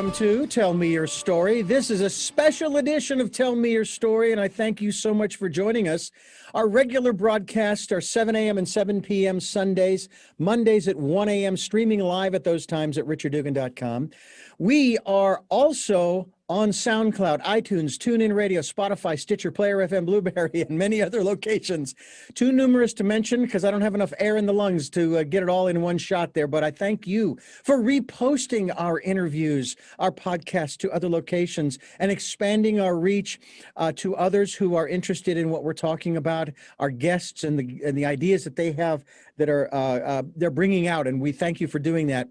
welcome to Tell Me Your Story. This is a special edition of Tell Me Your Story, and I thank you so much for joining us. Our regular broadcasts are 7 a.m. and 7 p.m. Sundays, Mondays at 1 a.m., streaming live at those times at richarddugan.com. We are also on SoundCloud, iTunes, TuneIn Radio, Spotify, Stitcher, Player FM, Blueberry, and many other locations. Too numerous to mention because I don't have enough air in the lungs to get it all in one shot there. But I thank you for reposting our interviews, our podcasts to other locations, and expanding our reach to others who are interested in what we're talking about, our guests and the ideas that they have that are they're bringing out. And we thank you for doing that.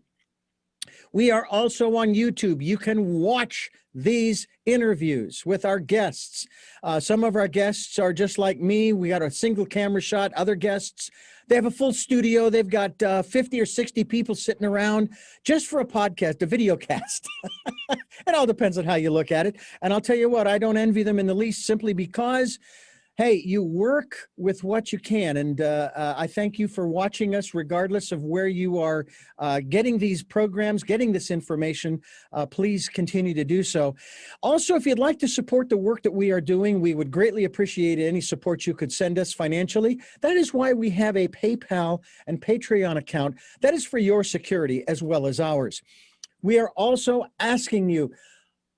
We are also on YouTube. You can watch these interviews with our guests. Some of our guests are just like me. We got a single camera shot. Other guests, they have a full studio. They've got 50 or 60 people sitting around just for a podcast, a video cast. It all depends on how you look at it. And I'll tell you what, I don't envy them in the least, simply because hey, you work with what you can, and I thank you for watching us regardless of where you are getting these programs, getting this information. Please continue to do so. Also, if you'd like to support the work that we are doing, we would greatly appreciate any support you could send us financially. That is why we have a PayPal and Patreon account that is for your security as well as ours. We are also asking you,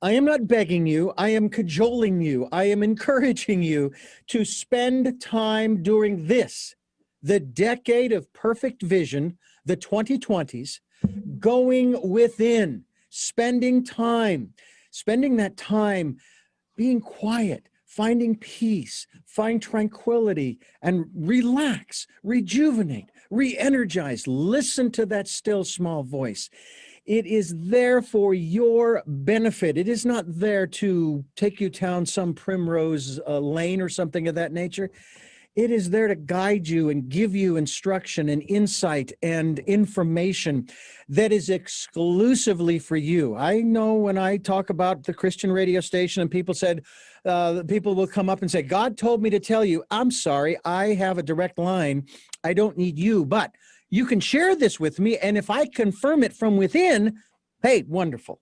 I am not begging you, I am cajoling you, I am encouraging you to spend time during this, the decade of perfect vision, the 2020s, going within, spending that time being quiet, finding peace, find tranquility, and relax, rejuvenate, re-energize, listen to that still small voice. It is there for your benefit. It is not there to take you down some primrose lane or something of that nature. It is there to guide you and give you instruction and insight and information that is exclusively for you. I know when I talk about the Christian radio station and people will come up and say, God told me to tell you, I'm sorry, I have a direct line. I don't need you, but you can share this with me, and if I confirm it from within, hey, wonderful.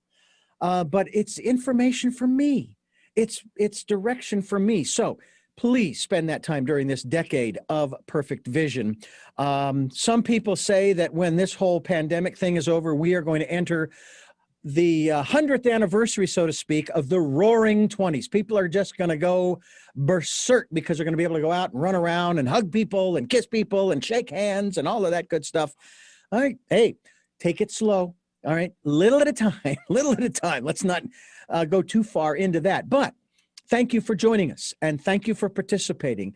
But it's information for me. It's direction for me. So please spend that time during this decade of perfect vision. Some people say that when this whole pandemic thing is over, we are going to enter the 100th anniversary, so to speak, of the roaring 20s. People are just going to go berserk because they're going to be able to go out and run around and hug people and kiss people and shake hands and all of that good stuff. All right. Hey, take it slow. All right. Little at a time, little at a time. Let's not go too far into that. But thank you for joining us and thank you for participating,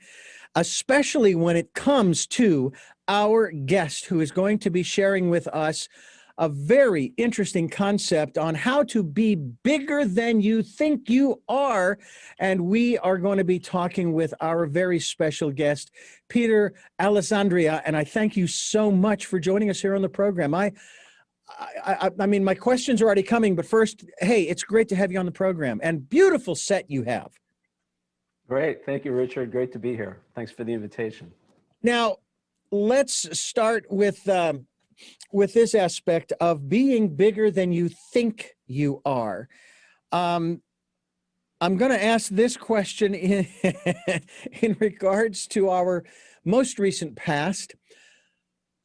especially when it comes to our guest who is going to be sharing with us a very interesting concept on how to be bigger than you think you are. And we are going to be talking with our very special guest, Peter Alessandria. And I thank you so much for joining us here on the program. I mean, my questions are already coming, but first, hey, it's great to have you on the program and beautiful set you have. Great. Thank you, Richard. Great to be here. Thanks for the invitation. Now, let's start with this aspect of being bigger than you think you are. I'm going to ask this question in regards to our most recent past.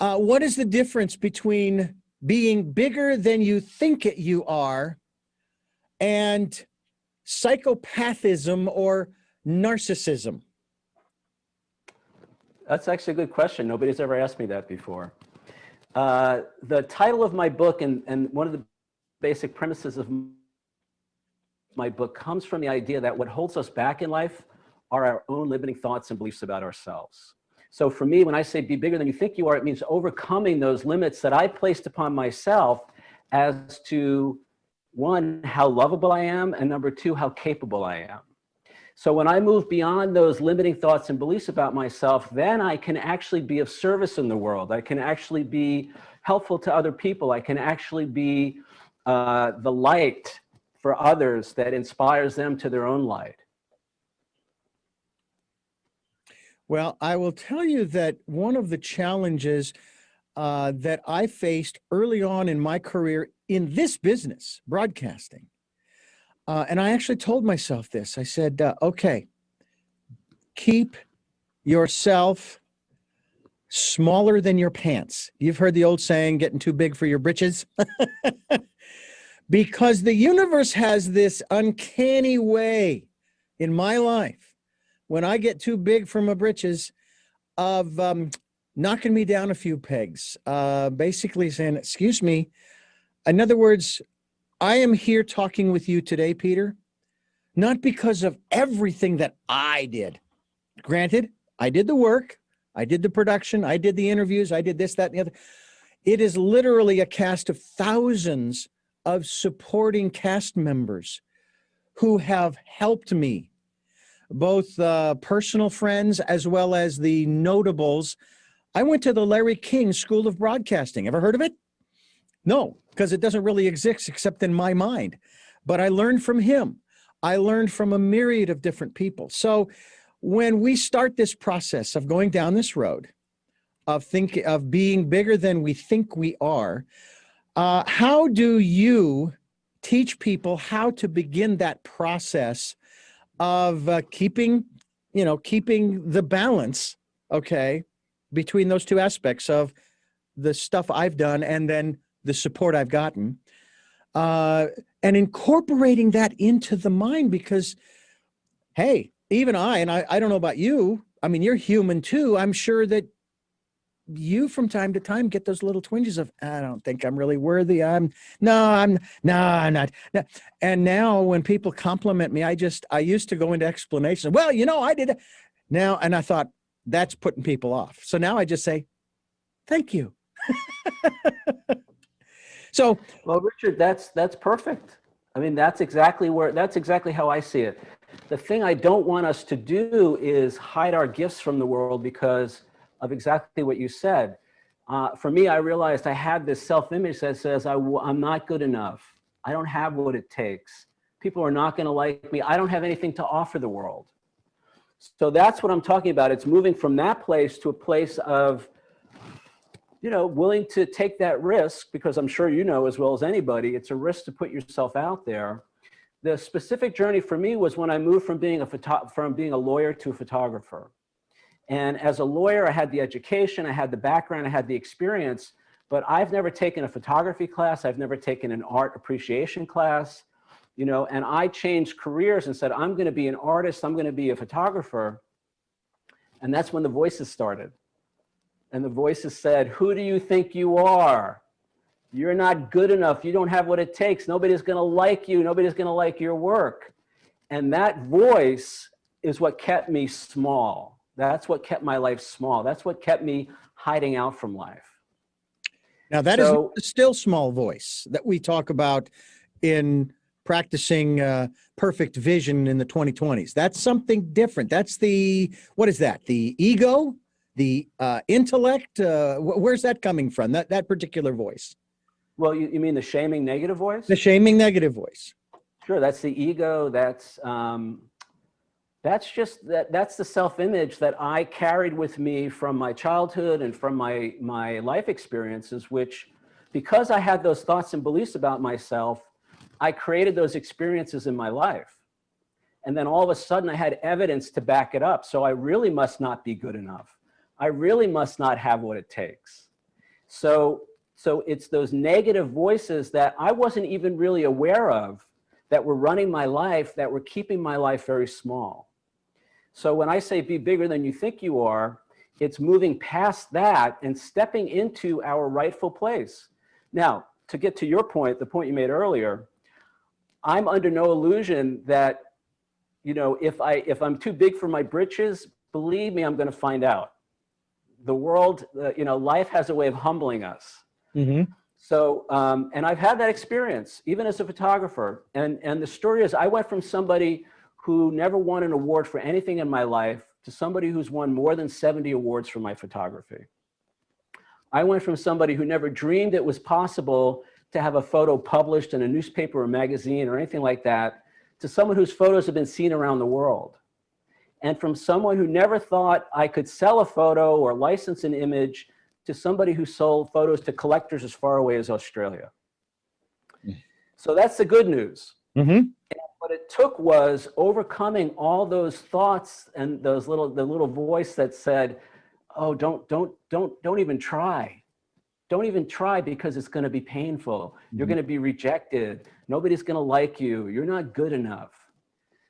What is the difference between being bigger than you think you are and psychopathism or narcissism? That's actually a good question. Nobody's ever asked me that before. The title of my book and one of the basic premises of my book comes from the idea that what holds us back in life are our own limiting thoughts and beliefs about ourselves. So for me, when I say be bigger than you think you are, it means overcoming those limits that I placed upon myself as to, one, how lovable I am, and number two, how capable I am. So when I move beyond those limiting thoughts and beliefs about myself, then I can actually be of service in the world. I can actually be helpful to other people. I can actually be the light for others that inspires them to their own light. Well, I will tell you that one of the challenges that I faced early on in my career in this business, broadcasting. And I actually told myself this. I said, okay, keep yourself smaller than your pants. You've heard the old saying, getting too big for your britches. Because the universe has this uncanny way in my life, when I get too big for my britches, of knocking me down a few pegs, basically saying, excuse me. In other words, I am here talking with you today, Peter, not because of everything that I did. Granted, I did the work, I did the production, I did the interviews, I did this, that, and the other. It is literally a cast of thousands of supporting cast members who have helped me, both personal friends as well as the notables. I went to the Larry King School of Broadcasting. Ever heard of it? No, because it doesn't really exist except in my mind. But I learned from him. I learned from a myriad of different people. So when we start this process of going down this road of being bigger than we think we are, how do you teach people how to begin that process of keeping the balance, okay, between those two aspects of the stuff I've done and then the support I've gotten, and incorporating that into the mind? Because, hey, even I don't know about you, I mean, you're human too. I'm sure that you from time to time get those little twinges of, I don't think I'm really worthy. I'm not. No. And now when people compliment me, I used to go into explanation. Well, I did it now. And I thought that's putting people off. So now I just say, thank you. So, well, Richard, that's perfect. I mean, that's exactly how I see it. The thing I don't want us to do is hide our gifts from the world because of exactly what you said. For me, I realized I had this self-image that says I'm not good enough. I don't have what it takes. People are not going to like me. I don't have anything to offer the world. So that's what I'm talking about. It's moving from that place to a place of, willing to take that risk, because I'm sure you know as well as anybody, it's a risk to put yourself out there. The specific journey for me was when I moved from being a lawyer to a photographer. And as a lawyer, I had the education, I had the background, I had the experience, but I've never taken a photography class. I've never taken an art appreciation class, and I changed careers and said, I'm going to be an artist. I'm going to be a photographer. And that's when the voices started. And the voices said, who do you think you are? You're not good enough. You don't have what it takes. Nobody's going to like you. Nobody's going to like your work. And that voice is what kept me small. That's what kept my life small. That's what kept me hiding out from life. Now that is the still small voice that we talk about in practicing perfect vision in the 2020s. That's something different. That's what is that? The ego, the intellect? Where's that coming from? That particular voice? Well, you mean the shaming negative voice? The shaming negative voice. Sure, that's the ego. That's the self-image that I carried with me from my childhood and from my life experiences, which, because I had those thoughts and beliefs about myself, I created those experiences in my life. And then all of a sudden I had evidence to back it up. So I really must not be good enough. I really must not have what it takes. So it's those negative voices that I wasn't even really aware of that were running my life, that were keeping my life very small. So when I say be bigger than you think you are, it's moving past that and stepping into our rightful place. Now, to get to your point, the point you made earlier, I'm under no illusion that, if I'm too big for my britches, believe me, I'm going to find out. The world, life has a way of humbling us. Mm-hmm. So, and I've had that experience, even as a photographer. And the story is, I went from somebody who never won an award for anything in my life to somebody who's won more than 70 awards for my photography. I went from somebody who never dreamed it was possible to have a photo published in a newspaper or magazine or anything like that, to someone whose photos have been seen around the world. And from someone who never thought I could sell a photo or license an image, to somebody who sold photos to collectors as far away as Australia. So that's the good news. Mm-hmm. And what it took was overcoming all those thoughts and the little voice that said, "Oh, don't even try. Don't even try because it's going to be painful. You're going to be rejected. Nobody's going to like you. You're not good enough."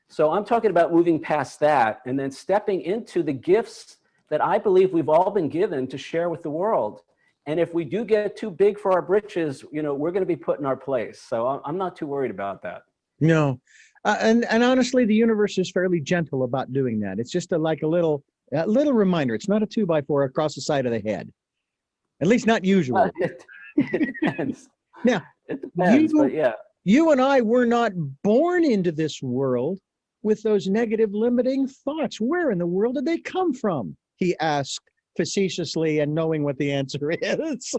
So I'm talking about moving past that and then stepping into the gifts that I believe we've all been given to share with the world. And if we do get too big for our britches, you know, we're going to be put in our place. So I'm not too worried about that. No. And honestly, the universe is fairly gentle about doing that. It's just like a little reminder. It's not a 2x4 across the side of the head. At least not usually. It depends. Now, It depends, but yeah. You and I were not born into this world with those negative limiting thoughts. Where in the world did they come from? He asked facetiously and knowing what the answer is.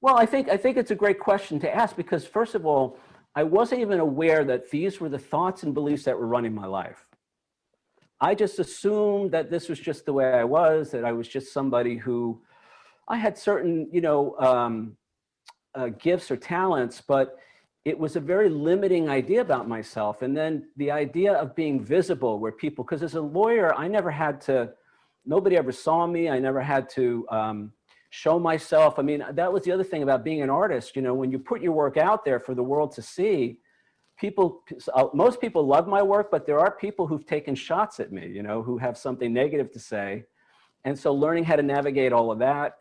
Well, I think it's a great question to ask because first of all, I wasn't even aware that these were the thoughts and beliefs that were running my life. I just assumed that this was just the way I was, that I was just somebody who I had certain, gifts or talents, but it was a very limiting idea about myself. And then the idea of being visible where people, because as a lawyer, I never had to, nobody ever saw me. I never had to show myself. I mean, that was the other thing about being an artist. You know, when you put your work out there for the world to see, most people love my work, but there are people who've taken shots at me, you know, who have something negative to say. And so learning how to navigate all of that.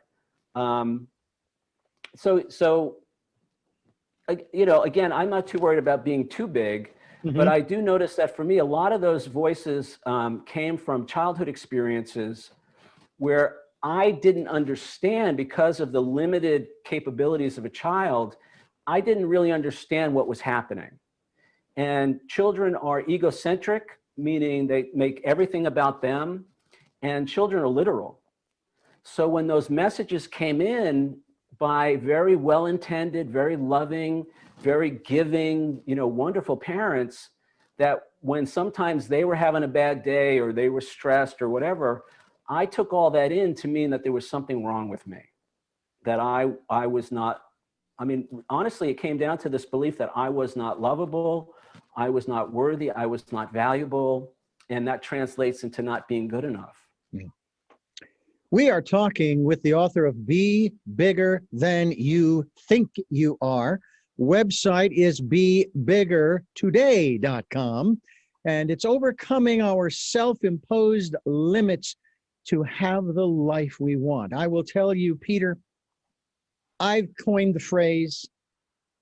You know, again, I'm not too worried about being too big, but I do notice that for me, a lot of those voices came from childhood experiences where I didn't understand because of the limited capabilities of a child. I didn't really understand what was happening. And children are egocentric, meaning they make everything about them, and children are literal. So when those messages came in by very well-intended, very loving, very giving, you know, wonderful parents, that when sometimes they were having a bad day or they were stressed or whatever, I took all that in to mean that there was something wrong with me, that I was not, I mean, honestly, it came down to this belief that I was not lovable, I was not worthy, I was not valuable, and that translates into not being good enough. We are talking with the author of Be Bigger Than You Think You Are. Website is BeBiggerToday.com, and it's overcoming our self-imposed limits to have the life we want. I will tell you, Peter, I've coined the phrase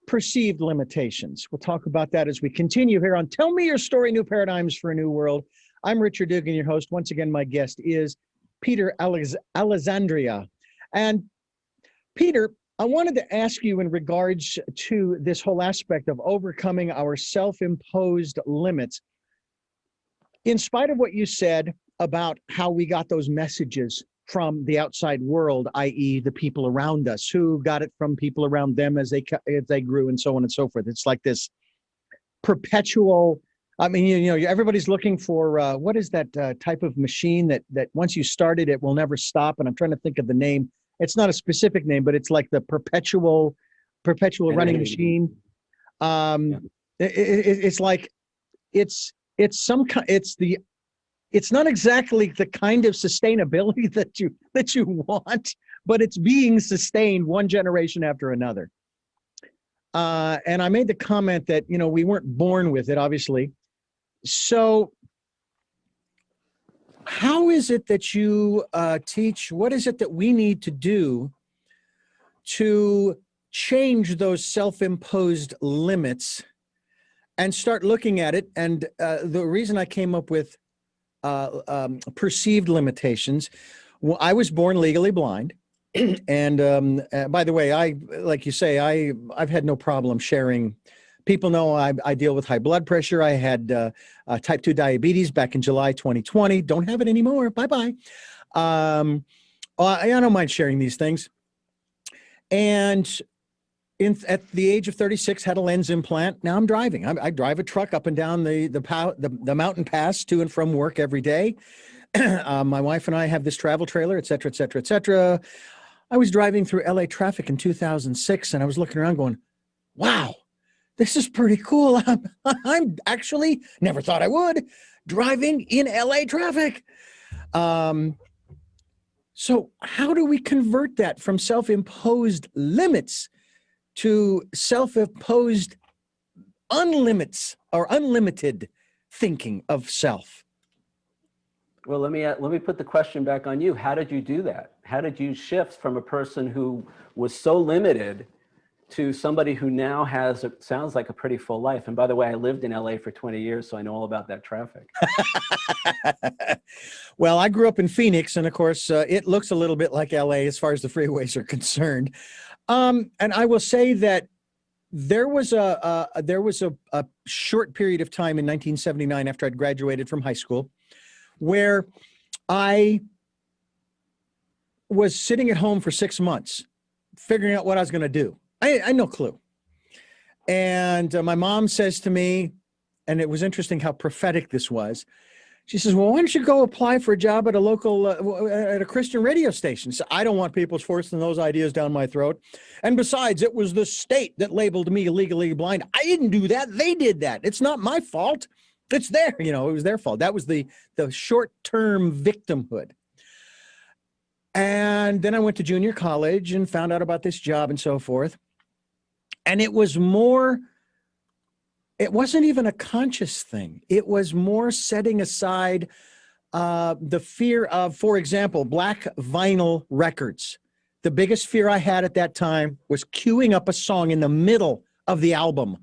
perceived limitations. We'll talk about that as we continue here on Tell Me Your Story, New Paradigms for a New World. I'm Richard Dugan, your host. Once again, my guest is Peter Alessandria. And Peter, I wanted to ask you in regards to this whole aspect of overcoming our self-imposed limits. In spite of what you said about how we got those messages from the outside world, i.e. the people around us who got it from people around them as they grew and so on and so forth. It's like this perpetual, I mean, you know, everybody's looking for, what is that type of machine that once you start it, it will never stop. And I'm trying to think of the name. It's not a specific name, but it's like the perpetual running machine. It's like, it's not exactly the kind of sustainability that you want, but it's being sustained one generation after another. And I made the comment that, you know, we weren't born with it, obviously. So how is it that you teach? What is it that we need to do to change those self-imposed limits and start looking at it? And the reason I came up with perceived limitations, well, I was born legally blind. And by the way, like you say, I've had no problem sharing. People know I deal with high blood pressure. I had type 2 diabetes back in July 2020. Don't have it anymore. Bye-bye. I don't mind sharing these things. And at the age of 36, had a lens implant. Now I'm driving. I drive a truck up and down the mountain pass to and from work every day. My wife and I have this travel trailer, et cetera, et cetera, et cetera. I was driving through LA traffic in 2006 and I was looking around going, wow, this is pretty cool. I'm actually never thought I would driving in LA traffic. So how do we convert that from self-imposed limits to self-imposed unlimits or unlimited thinking of self? Well, let me put the question back on you. How did you do that? How did you shift from a person who was so limited to somebody who now has, sounds like a pretty full life? And by the way, I lived in LA for 20 years, so I know all about that traffic. Well, I grew up in Phoenix, and of course, it looks a little bit like LA as far as the freeways are concerned. And I will say that there was a short period of time in 1979 after I'd graduated from high school where I was sitting at home for 6 months, figuring out what I was going to do. I had no clue. And my mom says to me, and it was interesting how prophetic this was. She says, well, why don't you go apply for a job at a local, at a Christian radio station? So I don't want people forcing those ideas down my throat. And besides, it was the state that labeled me legally blind. I didn't do that. They did that. It's not my fault. It's their, it was their fault. That was the short-term victimhood. And then I went to junior college and found out about this job and so forth. And it wasn't even a conscious thing. It was more setting aside the fear of, for example, black vinyl records. The biggest fear I had at that time was queuing up a song in the middle of the album.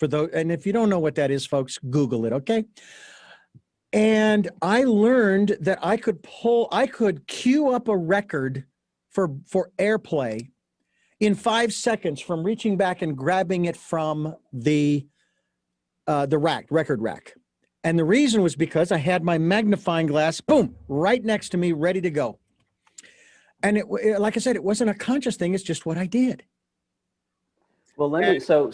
And if you don't know what that is, folks, Google it, okay? And I learned that I could queue up a record for airplay in 5 seconds from reaching back and grabbing it from the record rack. And the reason was because I had my magnifying glass, boom, right next to me, ready to go. And like I said, it wasn't a conscious thing. It's just what I did. Well, let me, so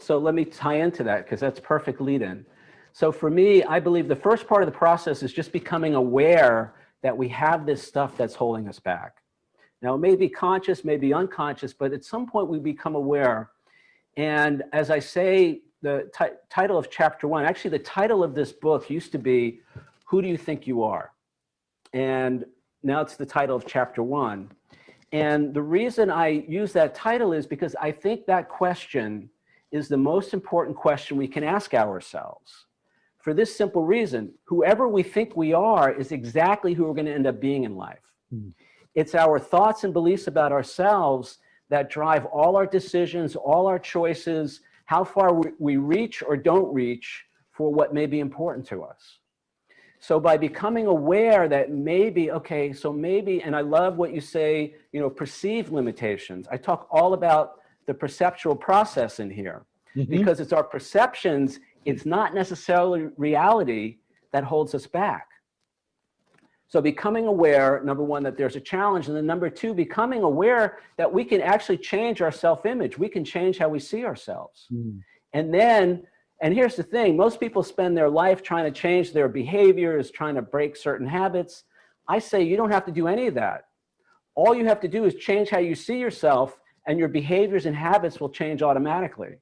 let me tie into that, because that's perfect lead in. So for me, I believe the first part of the process is just becoming aware that we have this stuff that's holding us back. Now, it may be conscious, maybe unconscious, but at some point we become aware. And as I say, the title of chapter 1, actually the title of this book used to be, Who Do You Think You Are? And now it's the title of chapter 1. And the reason I use that title is because I think that question is the most important question we can ask ourselves. For this simple reason, whoever we think we are is exactly who we're going to end up being in life. Mm. It's our thoughts and beliefs about ourselves that drive all our decisions, all our choices, how far we reach or don't reach for what may be important to us. So by becoming aware that maybe, okay, so maybe, and I love what you say, perceived limitations. I talk all about the perceptual process in here, because it's our perceptions, it's not necessarily reality that holds us back. So becoming aware, number one, that there's a challenge, and then number two, becoming aware that we can actually change our self-image. We can change how we see ourselves. Mm. And here's the thing, most people spend their life trying to change their behaviors, trying to break certain habits. I say you don't have to do any of that. All you have to do is change how you see yourself, and your behaviors and habits will change automatically.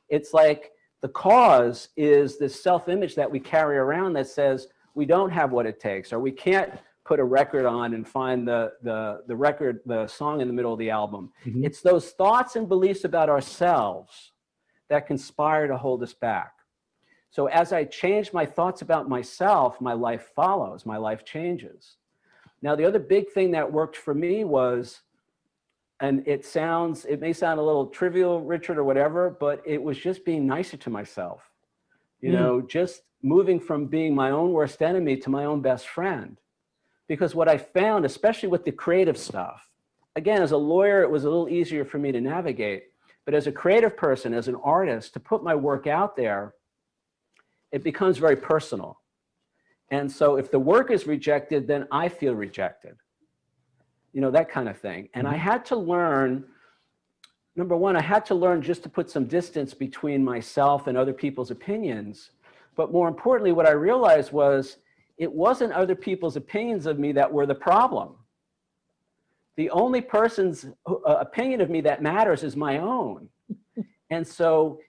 It's like the cause is this self-image that we carry around that says we don't have what it takes, or we can't put a record on and find the song in the middle of the album. Mm-hmm. It's those thoughts and beliefs about ourselves that conspire to hold us back. So as I change my thoughts about myself, my life follows, my life changes. Now, the other big thing that worked for me was, and it may sound a little trivial, Richard, or whatever, but it was just being nicer to myself. Just moving from being my own worst enemy to my own best friend. Because what I found, especially with the creative stuff, again, as a lawyer, it was a little easier for me to navigate. But as a creative person, as an artist, to put my work out there, it becomes very personal. And so if the work is rejected, then I feel rejected. That kind of thing. And I had to learn, number one, I had to learn just to put some distance between myself and other people's opinions. But more importantly, what I realized was, it wasn't other people's opinions of me that were the problem. The only person's opinion of me that matters is my own. And so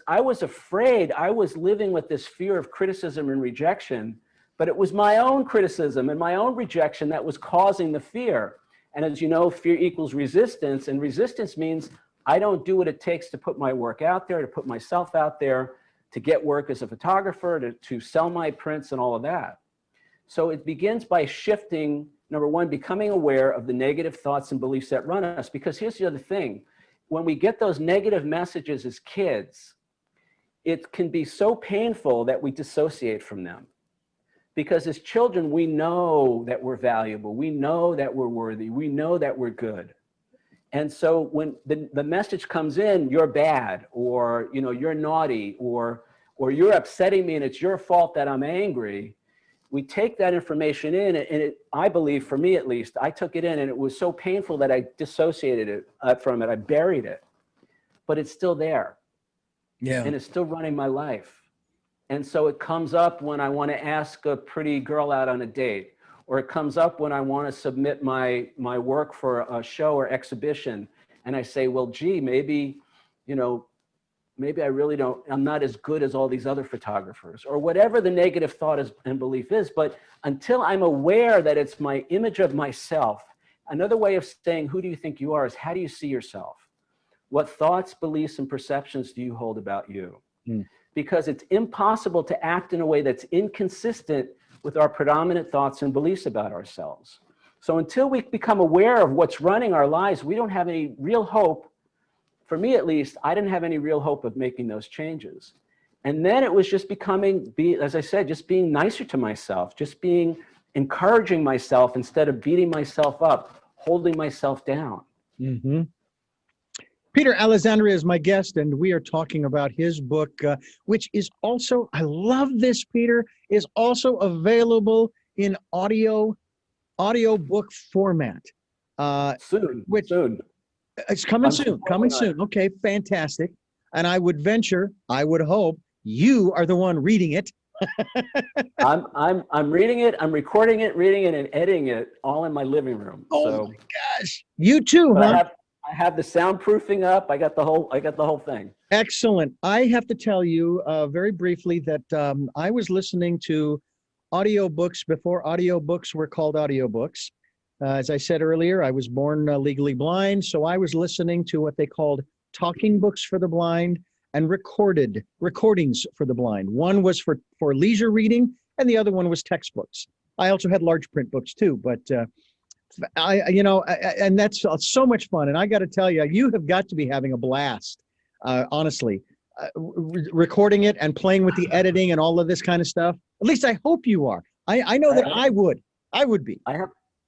I was afraid, I was living with this fear of criticism and rejection, but it was my own criticism and my own rejection that was causing the fear. And as you know, fear equals resistance, and resistance means I don't do what it takes to put my work out there, to put myself out there, to get work as a photographer, to sell my prints and all of that. So it begins by shifting, number one, becoming aware of the negative thoughts and beliefs that run us. Because here's the other thing. When we get those negative messages as kids, it can be so painful that we dissociate from them. Because as children, we know that we're valuable. We know that we're worthy. We know that we're good. And so when the message comes in, you're bad, or you're naughty, or you're upsetting me and it's your fault that I'm angry, we take that information in, and I believe, for me at least, I took it in and it was so painful that I dissociated it from it. I buried it, but it's still there. Yeah. And it's still running my life. And so it comes up when I want to ask a pretty girl out on a date, or it comes up when I want to submit my work for a show or exhibition. And I say, well, gee, maybe I really I'm not as good as all these other photographers, or whatever the negative thought is and belief is. But until I'm aware that it's my image of myself, another way of saying, who do you think you are, is how do you see yourself? What thoughts, beliefs, and perceptions do you hold about you? Because it's impossible to act in a way that's inconsistent with our predominant thoughts and beliefs about ourselves. So until we become aware of what's running our lives, we don't have any real hope. For me, at least, I didn't have any real hope of making those changes. And then it was just as I said, just being nicer to myself, just encouraging myself instead of beating myself up, holding myself down. Mm-hmm. Peter Alessandria is my guest, and we are talking about his book, which is also, I love this, Peter, is also available in audio book format. Soon. It's coming soon. Okay, fantastic. And I would hope you are the one reading it. I'm reading it, I'm recording it, reading it, and editing it all in my living room. Oh my gosh. You too, huh? I have the soundproofing up. I got the whole thing. Excellent. I have to tell you very briefly that I was listening to audiobooks before audiobooks were called audiobooks. As I said earlier, I was born legally blind, so I was listening to what they called talking books for the blind and recordings for the blind. One was for leisure reading, and the other one was textbooks. I also had large print books too, but and that's so much fun. And I got to tell you, you have got to be having a blast, honestly, recording it and playing with the editing and all of this kind of stuff. At least I hope you are. I know that I would be.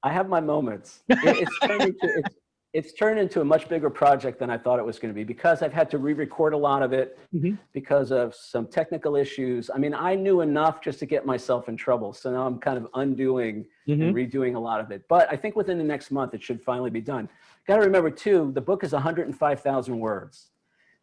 I have my moments. It's turned into a much bigger project than I thought it was going to be, because I've had to re-record a lot of it because of some technical issues. I mean, I knew enough just to get myself in trouble. So now I'm kind of undoing and redoing a lot of it. But I think within the next month, it should finally be done. Got to remember too, the book is 105,000 words.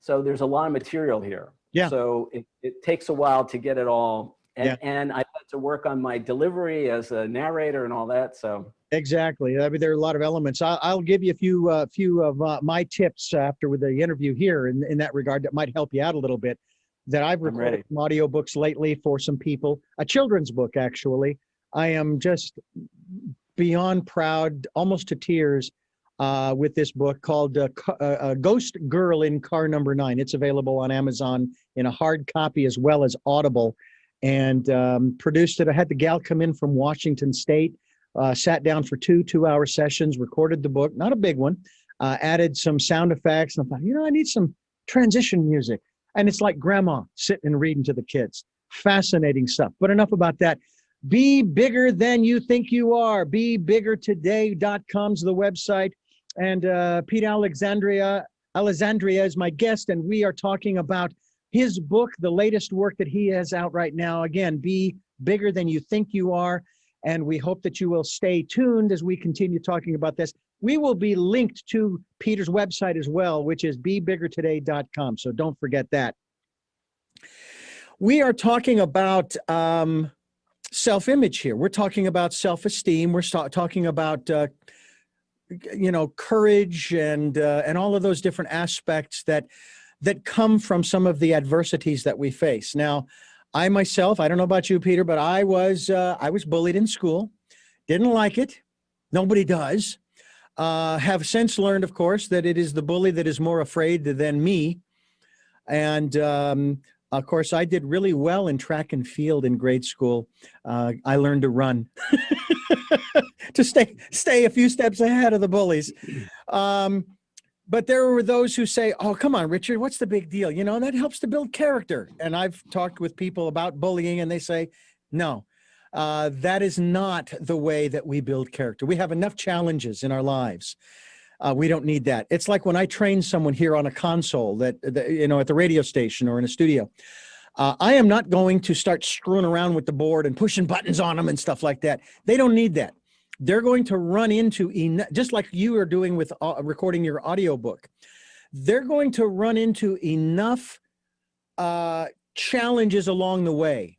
So there's a lot of material here. Yeah. So it takes a while to get it all. And I had to work on my delivery as a narrator and all that. So exactly. I mean, there are a lot of elements. I'll give you a few of my tips after with the interview here in that regard that might help you out a little bit. That I've recorded some audiobooks lately for some people. A children's book, actually. I am just beyond proud, almost to tears, with this book called Ghost Girl in Car Number 9. It's available on Amazon in a hard copy as well as Audible. And produced it. I had the gal come in from Washington State, sat down for 2-hour sessions, recorded the book, not a big one, added some sound effects. And I thought, I need some transition music. And it's like grandma sitting and reading to the kids. Fascinating stuff. But enough about that. Be bigger than you think you are. BeBiggerToday.com's the website. And Pete Alessandria is my guest, and we are talking about his book, the latest work that he has out right now. Again, Be Bigger Than You Think You Are. And we hope that you will stay tuned as we continue talking about this. We will be linked to Peter's website as well, which is BeBiggerToday.com. So don't forget that. We are talking about self-image here. We're talking about self-esteem. We're talking about, courage and all of those different aspects that come from some of the adversities that we face. Now, I myself, I don't know about you, Peter, but I was bullied in school. Didn't like it. Nobody does. Have since learned, of course, that it is the bully that is more afraid than me. And of course, I did really well in track and field in grade school. I learned to run to stay a few steps ahead of the bullies. But there were those who say, oh, come on, Richard, what's the big deal? That helps to build character. And I've talked with people about bullying, and they say, no, that is not the way that we build character. We have enough challenges in our lives. We don't need that. It's like when I train someone here on a console at the radio station or in a studio. I am not going to start screwing around with the board and pushing buttons on them and stuff like that. They don't need that. They're going to run into, just like you are doing with recording your audiobook, they're going to run into enough challenges along the way.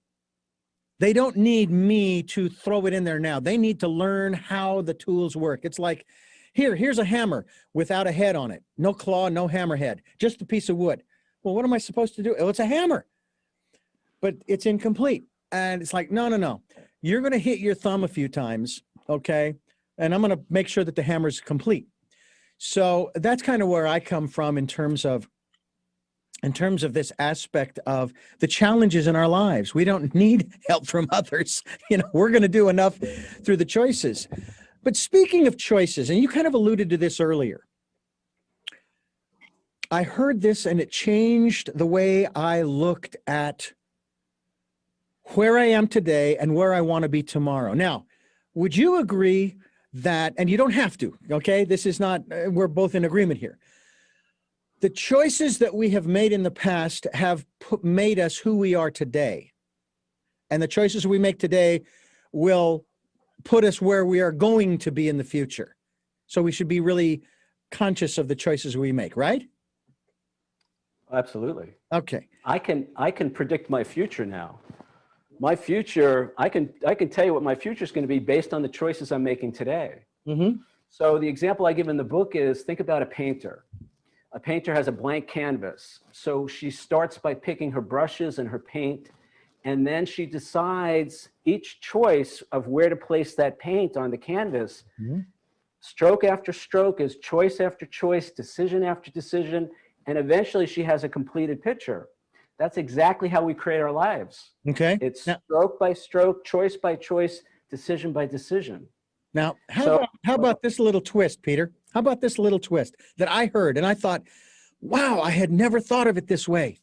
They don't need me to throw it in there now. They need to learn how the tools work. It's like, here's a hammer without a head on it. No claw, no hammerhead, just a piece of wood. Well, what am I supposed to do? Oh, it's a hammer, but it's incomplete. And it's like, no. You're going to hit your thumb a few times. Okay. And I'm going to make sure that the hammer is complete. So that's kind of where I come from in terms of this aspect of the challenges in our lives. We don't need help from others. We're going to do enough through the choices. But speaking of choices, and you kind of alluded to this earlier, I heard this and it changed the way I looked at where I am today and where I want to be tomorrow. Now, would you agree that, and you don't have to, okay? This is not, we're both in agreement here. The choices that we have made in the past have made us who we are today. And the choices we make today will put us where we are going to be in the future. So we should be really conscious of the choices we make, right? Absolutely. Okay. I can predict my future now. My future, I can tell you what my future is going to be based on the choices I'm making today. Mm-hmm. So the example I give in the book is, think about a painter. A painter has a blank canvas. So she starts by picking her brushes and her paint, and then she decides each choice of where to place that paint on the canvas. Mm-hmm. Stroke after stroke is choice after choice, decision after decision, and eventually she has a completed picture. That's exactly how we create our lives. Okay. It's stroke by stroke, choice by choice, decision by decision. Now, how about this little twist, Peter? How about this little twist that I heard and I thought, wow, I had never thought of it this way.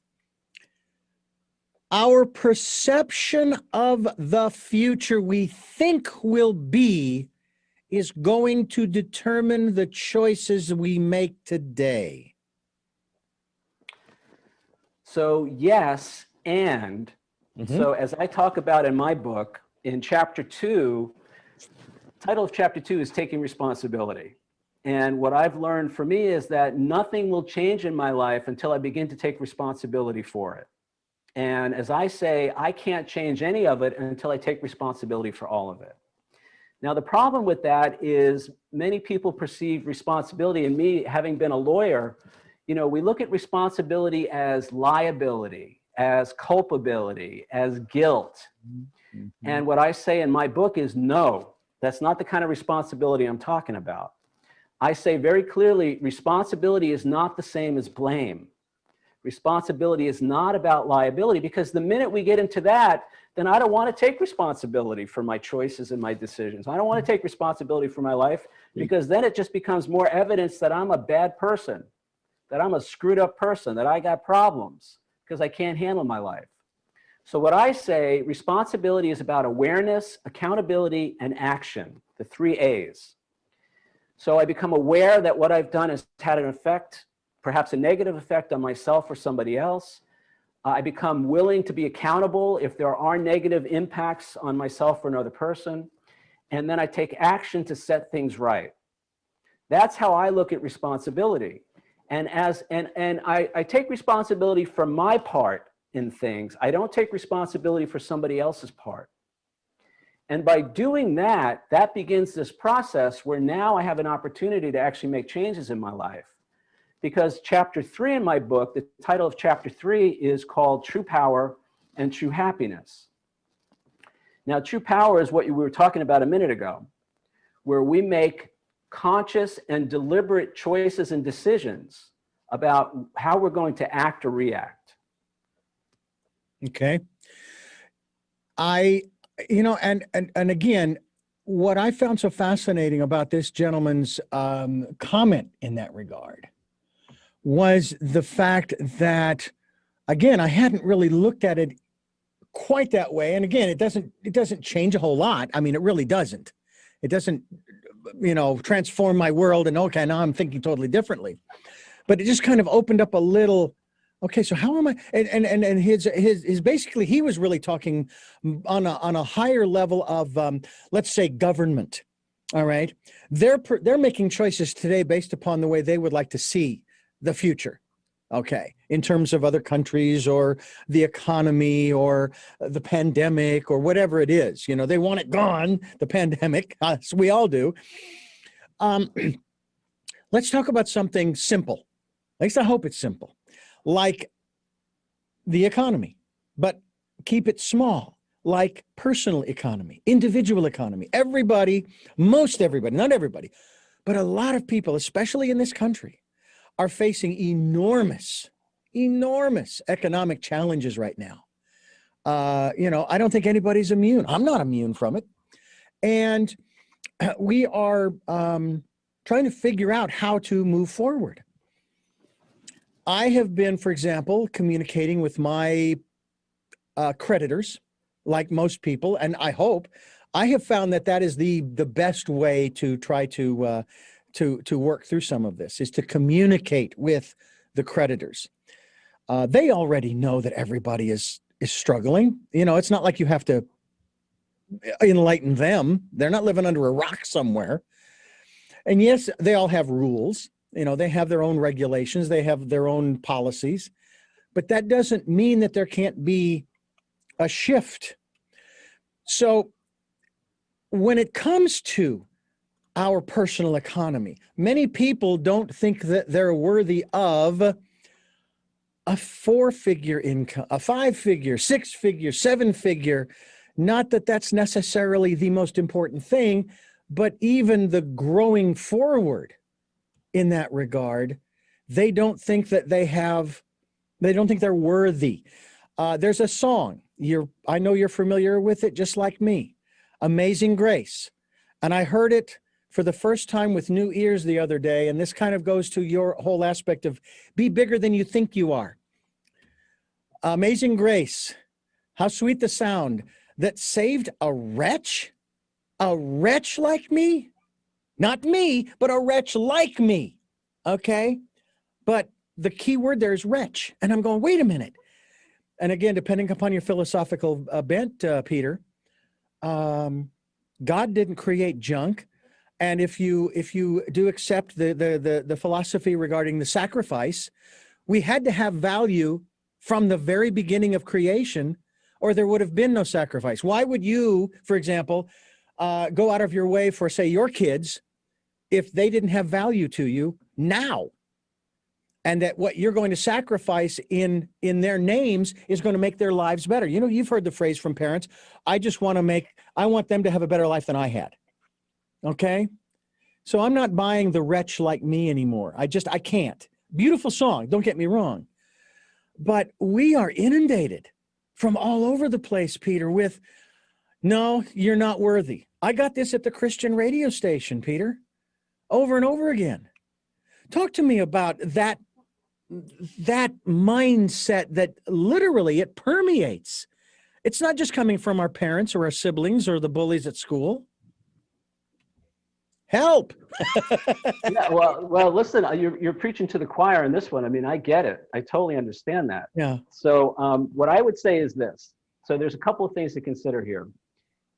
Our perception of the future we think will be is going to determine the choices we make today. So yes, and so as I talk about in my book, in chapter 2, title of chapter 2 is Taking Responsibility. And what I've learned for me is that nothing will change in my life until I begin to take responsibility for it. And as I say, I can't change any of it until I take responsibility for all of it. Now, the problem with that is many people perceive responsibility, and me having been a lawyer, we look at responsibility as liability, as culpability, as guilt. Mm-hmm. And what I say in my book is, no, that's not the kind of responsibility I'm talking about. I say very clearly, responsibility is not the same as blame. Responsibility is not about liability, because the minute we get into that, then I don't want to take responsibility for my choices and my decisions. I don't want to take responsibility for my life, because then it just becomes more evidence that I'm a bad person, that I'm a screwed up person, that I got problems because I can't handle my life. So what I say, responsibility is about awareness, accountability, and action, the 3 A's. So I become aware that what I've done has had an effect, perhaps a negative effect on myself or somebody else. I become willing to be accountable if there are negative impacts on myself or another person. And then I take action to set things right. That's how I look at responsibility. And I take responsibility for my part in things. I don't take responsibility for somebody else's part. And by doing that, that begins this process where now I have an opportunity to actually make changes in my life. Because chapter 3 in my book, the title of chapter 3 is called True Power and True Happiness. Now, true power is what we were talking about a minute ago, where we make conscious and deliberate choices and decisions about how we're going to act or react. Okay. And again, what I found so fascinating about this gentleman's comment in that regard was the fact that, again, I hadn't really looked at it quite that way. And again, it doesn't change a whole lot. I mean, it really doesn't. It doesn't, transform my world and okay, now I'm thinking totally differently. But it just kind of opened up a little, okay, so how am I? And his basically, he was really talking on a higher level of, let's say, government. All right, they're making choices today based upon the way they would like to see the future. Okay, in terms of other countries or the economy or the pandemic or whatever it is, they want it gone. The pandemic, as we all do. Let's talk about something simple. At least I hope it's simple, like the economy, but keep it small, like personal economy, individual economy. Everybody, most everybody, not everybody, but a lot of people, especially in this country, are facing enormous economic challenges right now. I don't think anybody's immune. I'm not immune from it. And we are trying to figure out how to move forward. I have been, for example, communicating with my creditors, like most people, and I hope I have found that is the best way to try to work through some of this, is to communicate with the creditors. They already know that everybody is struggling. It's not like you have to enlighten them. They're not living under a rock somewhere. And yes, they all have rules. They have their own regulations. They have their own policies. But that doesn't mean that there can't be a shift. So when it comes to our personal economy, many people don't think that they're worthy of a 4-figure income, a 5-figure, 6-figure, 7-figure. Not that that's necessarily the most important thing, but even the growing forward in that regard, they don't think that they don't think they're worthy. There's a song, I know you're familiar with it, just like me, Amazing Grace. And I heard it for the first time with new ears the other day. And this kind of goes to your whole aspect of be bigger than you think you are. Amazing Grace, how sweet the sound that saved a wretch like me. Not me, but a wretch like me, okay? But the key word there is wretch. And I'm going, wait a minute. And again, depending upon your philosophical bent, Peter, God didn't create junk. And if you do accept the philosophy regarding the sacrifice, we had to have value from the very beginning of creation, or there would have been no sacrifice. Why would you, for example, go out of your way for, say, your kids if they didn't have value to you now? And that what you're going to sacrifice in their names is going to make their lives better. You've heard the phrase from parents, I want them to have a better life than I had. Okay? So I'm not buying the wretch like me anymore. I can't. Beautiful song, don't get me wrong. But we are inundated from all over the place, Peter, with, no, you're not worthy. I got this at the Christian radio station, Peter, over and over again. Talk to me about that mindset that literally it permeates. It's not just coming from our parents or our siblings or the bullies at school. Help. Yeah, well, listen, you're preaching to the choir in this one. I mean, I get it. I totally understand that. Yeah. So what I would say is this. So there's a couple of things to consider here.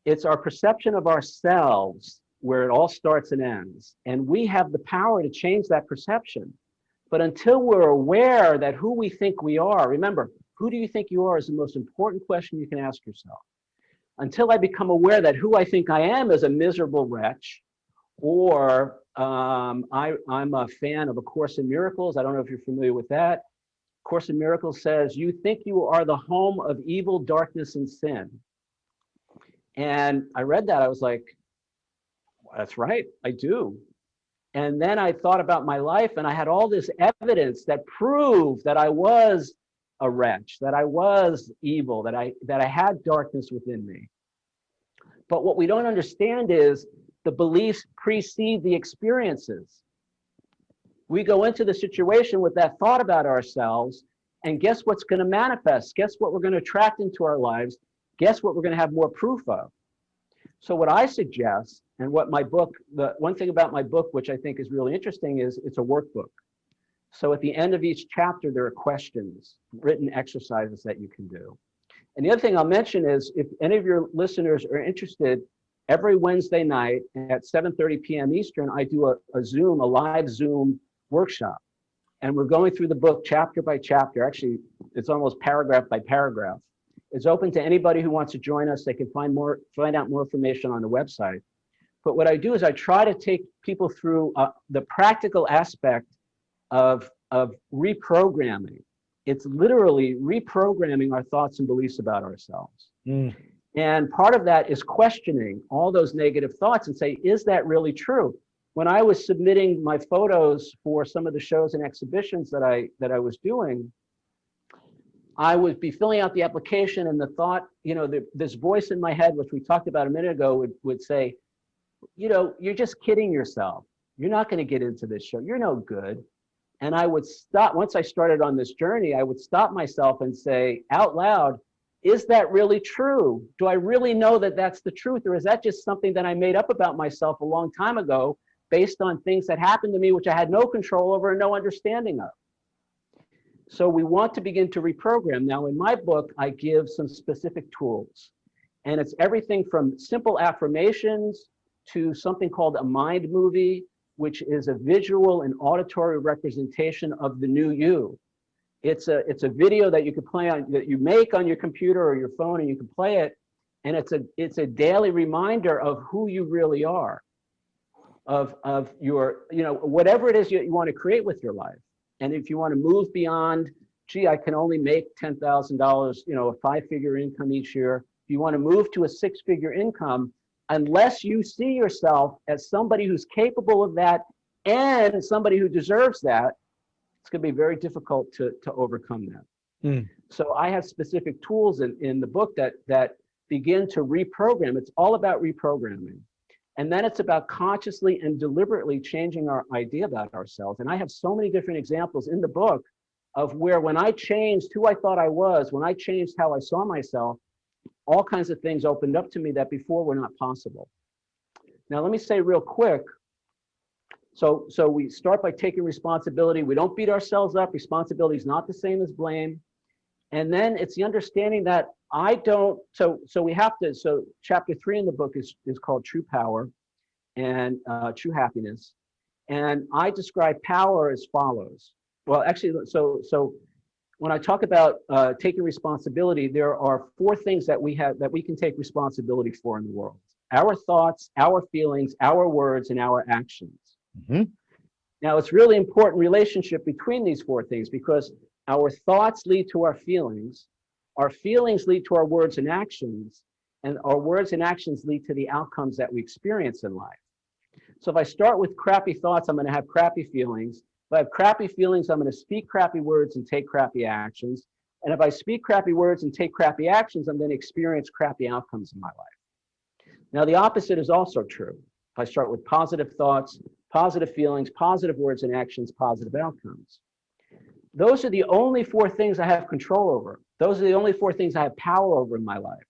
It's our perception of ourselves where it all starts and ends. And we have the power to change that perception. But until we're aware that who we think we are, remember, who do you think you are is the most important question you can ask yourself. until I become aware that who I think I am is a miserable wretch, or I'm a fan of A Course in Miracles. I don't know if you're familiar with that. Course in Miracles says, you think you are the home of evil, darkness, and sin. And I read that, I was like, that's right, I do. And then I thought about my life, and I had all this evidence that proved that I was a wretch, that I was evil, that I had darkness within me. But what we don't understand is the beliefs precede the experiences. We go into the situation with that thought about ourselves, and guess what's going to manifest? Guess what we're going to attract into our lives? Guess what we're going to have more proof of? So what I suggest, and what my book, the one thing about my book, which I think is really interesting, is it's a workbook. So at the end of each chapter, there are questions, written exercises that you can do. And the other thing I'll mention is, if any of your listeners are interested, every Wednesday night at 7:30 p.m. Eastern, I do a live Zoom workshop. And we're going through the book chapter by chapter. Actually, it's almost paragraph by paragraph. It's open to anybody who wants to join us. They can find out more information on the website. But what I do is I try to take people through the practical aspect of reprogramming. It's literally reprogramming our thoughts and beliefs about ourselves. And part of that is questioning all those negative thoughts and say, is that really true? When I was submitting my photos for some of the shows and exhibitions that I was doing, I would be filling out the application, and the thought, this voice in my head, which we talked about a minute ago, would say, you're just kidding yourself. You're not going to get into this show. You're no good. And I would stop, once I started on this journey, I would stop myself and say out loud, is that really true? Do I really know that that's the truth? Or is that just something that I made up about myself a long time ago based on things that happened to me, which I had no control over and no understanding of? So we want to begin to reprogram. Now, in my book, I give some specific tools. And it's everything from simple affirmations to something called a mind movie, which is a visual and auditory representation of the new you. It's a video that you can play on, that you make on your computer or your phone, and you can play it. And it's a daily reminder of who you really are, of your, whatever it is you want to create with your life. And if you want to move beyond, gee, I can only make $10,000, a 5-figure income each year. If you want to move to a 6-figure income, unless you see yourself as somebody who's capable of that and somebody who deserves that, it's going to be very difficult to overcome that. So I have specific tools in the book that begin to reprogram. It's all about reprogramming. And then it's about consciously and deliberately changing our idea about ourselves. And I have so many different examples in the book of where, when I changed who I thought I was, when I changed how I saw myself, all kinds of things opened up to me that before were not possible. Now, let me say real quick. So we start by taking responsibility. We don't beat ourselves up. Responsibility is not the same as blame. And then it's the understanding that so we have to, so chapter 3 in the book is called True Power and True Happiness. And I describe power as follows. Well, actually, so when I talk about taking responsibility, there are 4 things that we can take responsibility for in the world: our thoughts, our feelings, our words, and our actions. Now, it's really important relationship between these 4 things, because our thoughts lead to our feelings lead to our words and actions, and our words and actions lead to the outcomes that we experience in life. So if I start with crappy thoughts, I'm going to have crappy feelings. If I have crappy feelings, I'm going to speak crappy words and take crappy actions. And if I speak crappy words and take crappy actions, I'm going to experience crappy outcomes in my life. Now, the opposite is also true. If I start with positive thoughts, positive feelings, positive words and actions, positive outcomes. Those are the only 4 things I have control over. Those are the only 4 things I have power over in my life.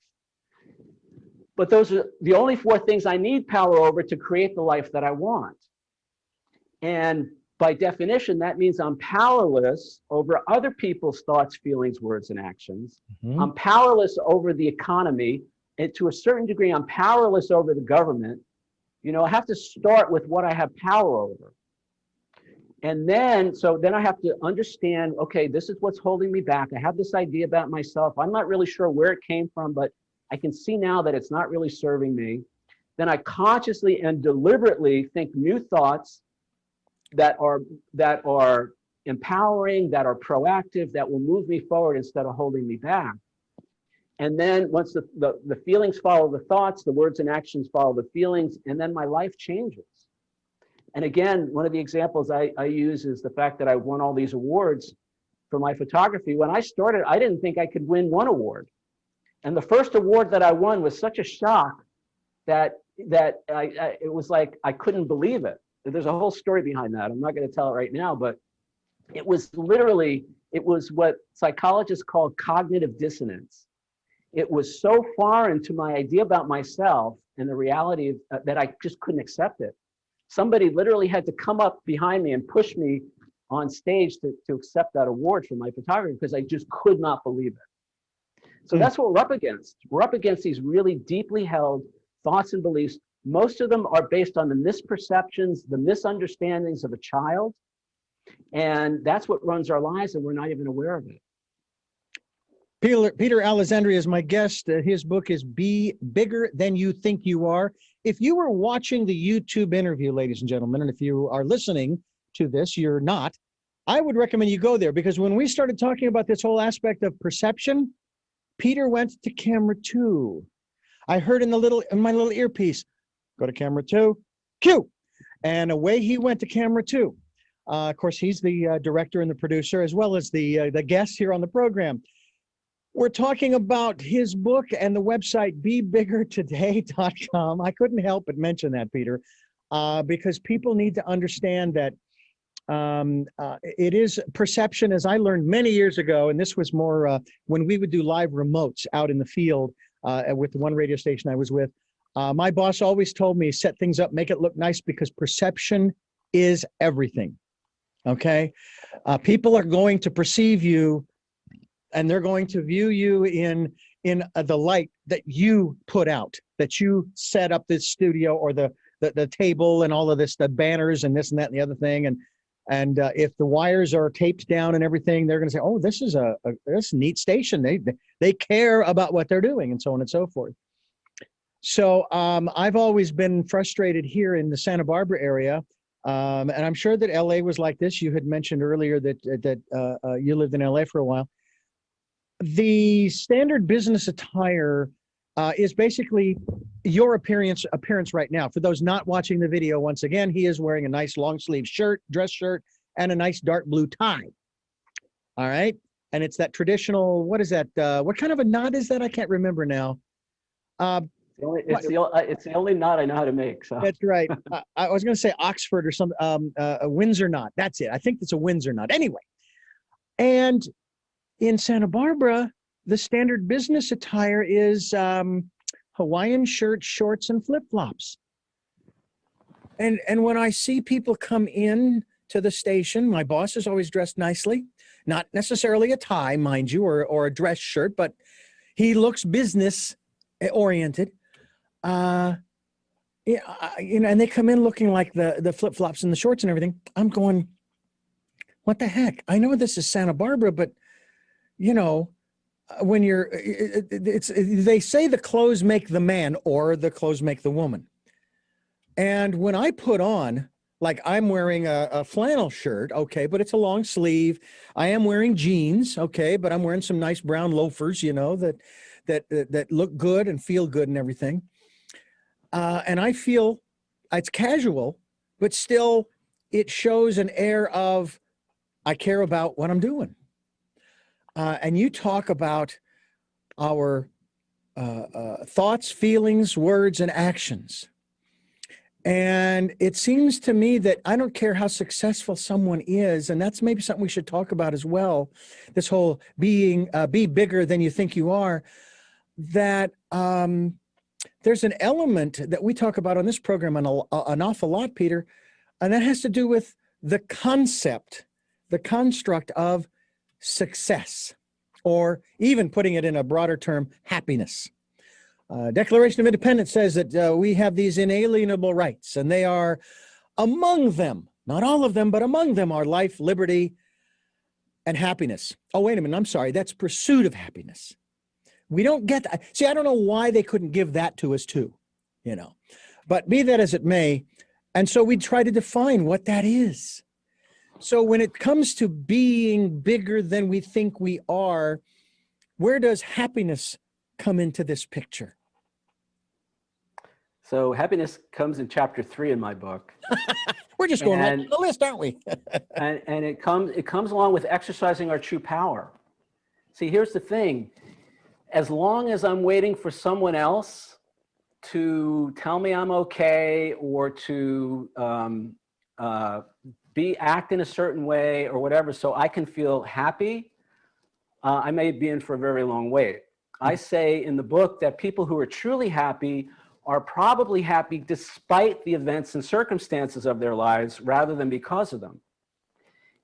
But those are the only 4 things I need power over to create the life that I want. And by definition, that means I'm powerless over other people's thoughts, feelings, words, and actions. I'm powerless over the economy. And to a certain degree, I'm powerless over the government. I have to start with what I have power over. And then I have to understand, okay, this is what's holding me back. I have this idea about myself. I'm not really sure where it came from, but I can see now that it's not really serving me. Then I consciously and deliberately think new thoughts that are empowering, that are proactive, that will move me forward instead of holding me back. And then once the feelings follow the thoughts, the words and actions follow the feelings, and then my life changes. And again, one of the examples I use is the fact that I won all these awards for my photography. When I started, I didn't think I could win one award. And the first award that I won was such a shock that it was like I couldn't believe it. There's a whole story behind that. I'm not going to tell it right now, but it was what psychologists call cognitive dissonance. It was so far into my idea about myself and the reality that I just couldn't accept it. Somebody literally had to come up behind me and push me on stage to accept that award for my photography because I just could not believe it. So that's what we're up against. We're up against these really deeply held thoughts and beliefs. Most of them are based on the misperceptions, the misunderstandings of a child. And that's what runs our lives, and we're not even aware of it. Peter Alessandria is my guest. His book is Be Bigger Than You Think You Are. If you were watching the YouTube interview, ladies and gentlemen, and if you are listening to this, you're not, I would recommend you go there, because when we started talking about this whole aspect of perception, Peter went to camera 2. I heard in my little earpiece, go to camera 2, cue. And away he went to camera 2. Of course, he's the director and the producer, as well as the guest here on the program. We're talking about his book and the website BeBiggerToday.com. I couldn't help but mention that, Peter, because people need to understand that it is perception, as I learned many years ago, and this was more when we would do live remotes out in the field with the one radio station I was with. My boss always told me, set things up, make it look nice, because perception is everything. Okay? People are going to perceive you, and they're going to view you in the light that you put out, that you set up this studio or the table and all of this, the banners and this and that and the other thing. And if the wires are taped down and everything, they're going to say, oh, this is this neat station. They care about what they're doing, and so on and so forth. So I've always been frustrated here in the Santa Barbara area. And I'm sure that LA was like this. You had mentioned earlier that you lived in LA for a while. The standard business attire is basically your appearance right now. For those not watching the video, once again, he is wearing a nice long sleeve shirt, dress shirt, and a nice dark blue tie. All right. And it's that traditional, what is that? What kind of a knot is that? I can't remember now. It's the only knot I know how to make. So that's right. I was going to say Oxford or some a Windsor knot. That's it. I think it's a Windsor knot. Anyway, and in Santa Barbara, the standard business attire is Hawaiian shirt, shorts, and flip-flops. And when I see people come in to the station, my boss is always dressed nicely, not necessarily a tie, mind you, or a dress shirt, but he looks business oriented. And they come in looking like the flip-flops and the shorts and everything. I'm going, what the heck? I know this is Santa Barbara, but you know, when they say the clothes make the man or the clothes make the woman. And when I put on, like I'm wearing a flannel shirt, okay, but it's a long sleeve. I am wearing jeans, okay, but I'm wearing some nice brown loafers, you know, that look good and feel good and everything. And I feel it's casual, but still it shows an air of, I care about what I'm doing. And you talk about our thoughts, feelings, words, and actions. And it seems to me that I don't care how successful someone is, and that's maybe something we should talk about as well, this whole be bigger than you think you are, that there's an element that we talk about on this program an awful lot, Peter, and that has to do with the concept, the construct of success, or even putting it in a broader term, happiness. Declaration of Independence says that we have these inalienable rights, and they are among them, not all of them, but among them are life, liberty, and happiness. Oh, wait a minute, I'm sorry, that's pursuit of happiness. We don't get that. See, I don't know why they couldn't give that to us too, you know, but be that as it may. And so we try to define what that is. So when it comes to being bigger than we think we are, where does happiness come into this picture? So happiness comes in chapter 3 in my book. We're just going right down the list, aren't we? and it comes along with exercising our true power. See, here's the thing. As long as I'm waiting for someone else to tell me I'm okay, or to act in a certain way or whatever, so I can feel happy, I may be in for a very long wait. I say in the book that people who are truly happy are probably happy despite the events and circumstances of their lives rather than because of them.